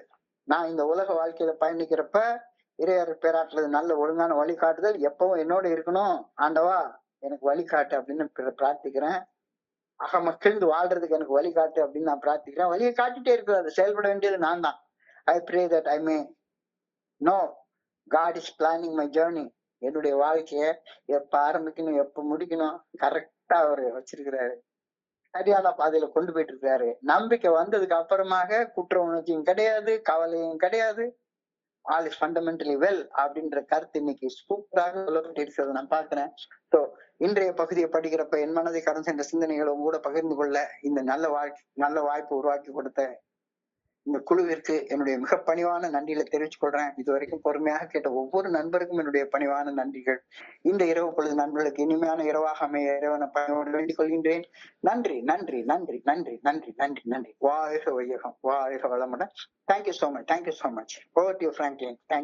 நான் இந்த உலக வாழ்க்கையில பயணிக்கிறப்ப இறையர் பேராட்டுறது நல்ல ஒழுங்கான வழிகாட்டுதல் எப்பவும் என்னோட இருக்கணும். ஆண்டவா எனக்கு வழிகாட்டு அப்படின்னு பிரார்த்திக்கிறேன். மகிழ்ந்து வாழ்றதுக்கு எனக்கு வழிகாட்டு அப்படின்னு நான் பிரார்த்திக்கிறேன். வழியை காட்டிட்டே இருக்கிறது, செயல்பட வேண்டியது நான் தான். I pray that I may know God is planning my journey. என்னுடைய வாழ்க்கைய எப்ப ஆரம்பிக்கணும் எப்ப முடிக்கணும் கரெக்டா அவரு வச்சிருக்கிறாரு. சரியான பாதையில கொண்டு போயிட்டு இருக்காரு. நம்பிக்கை வந்ததுக்கு அப்புறமாக குற்ற உணர்ச்சியும் கிடையாது, கவலையும் கிடையாது. ஆல் இஸ் ஃபண்டமெண்டலி வெல் அப்படின்ற கருத்து இன்னைக்கு சூப்பராக சொல்லப்பட்டிருக்கிறது நான் பாக்குறேன். சோ இன்றைய பகுதியை படிக்கிறப்ப என் மனதை கடந்து சென்ற சிந்தனைகளும் கூட பகிர்ந்து கொள்ள இந்த நல்ல வாய்ப்பு உருவாக்கி கொடுத்த இந்த குழுவிற்கு என்னுடைய மிக பணிவான நன்றிகளை தெரிவித்துக் கொள்றேன். இதுவரைக்கும் பொறுமையாக கேட்ட ஒவ்வொரு நண்பருக்கும் என்னுடைய பணிவான நன்றிகள். இந்த இரவு பொழுது நண்பர்களுக்கு இனிமையான இரவாக அமைய இறைவனை பணியோடு வேண்டிக் கொள்கின்றேன். நன்றி நன்றி நன்றி நன்றி நன்றி நன்றி நன்றி. வாழ்க வையகம், வாழ்க வளமுடன். Thank you so much. Thank you so much. Over to you, Franklin. Thank you.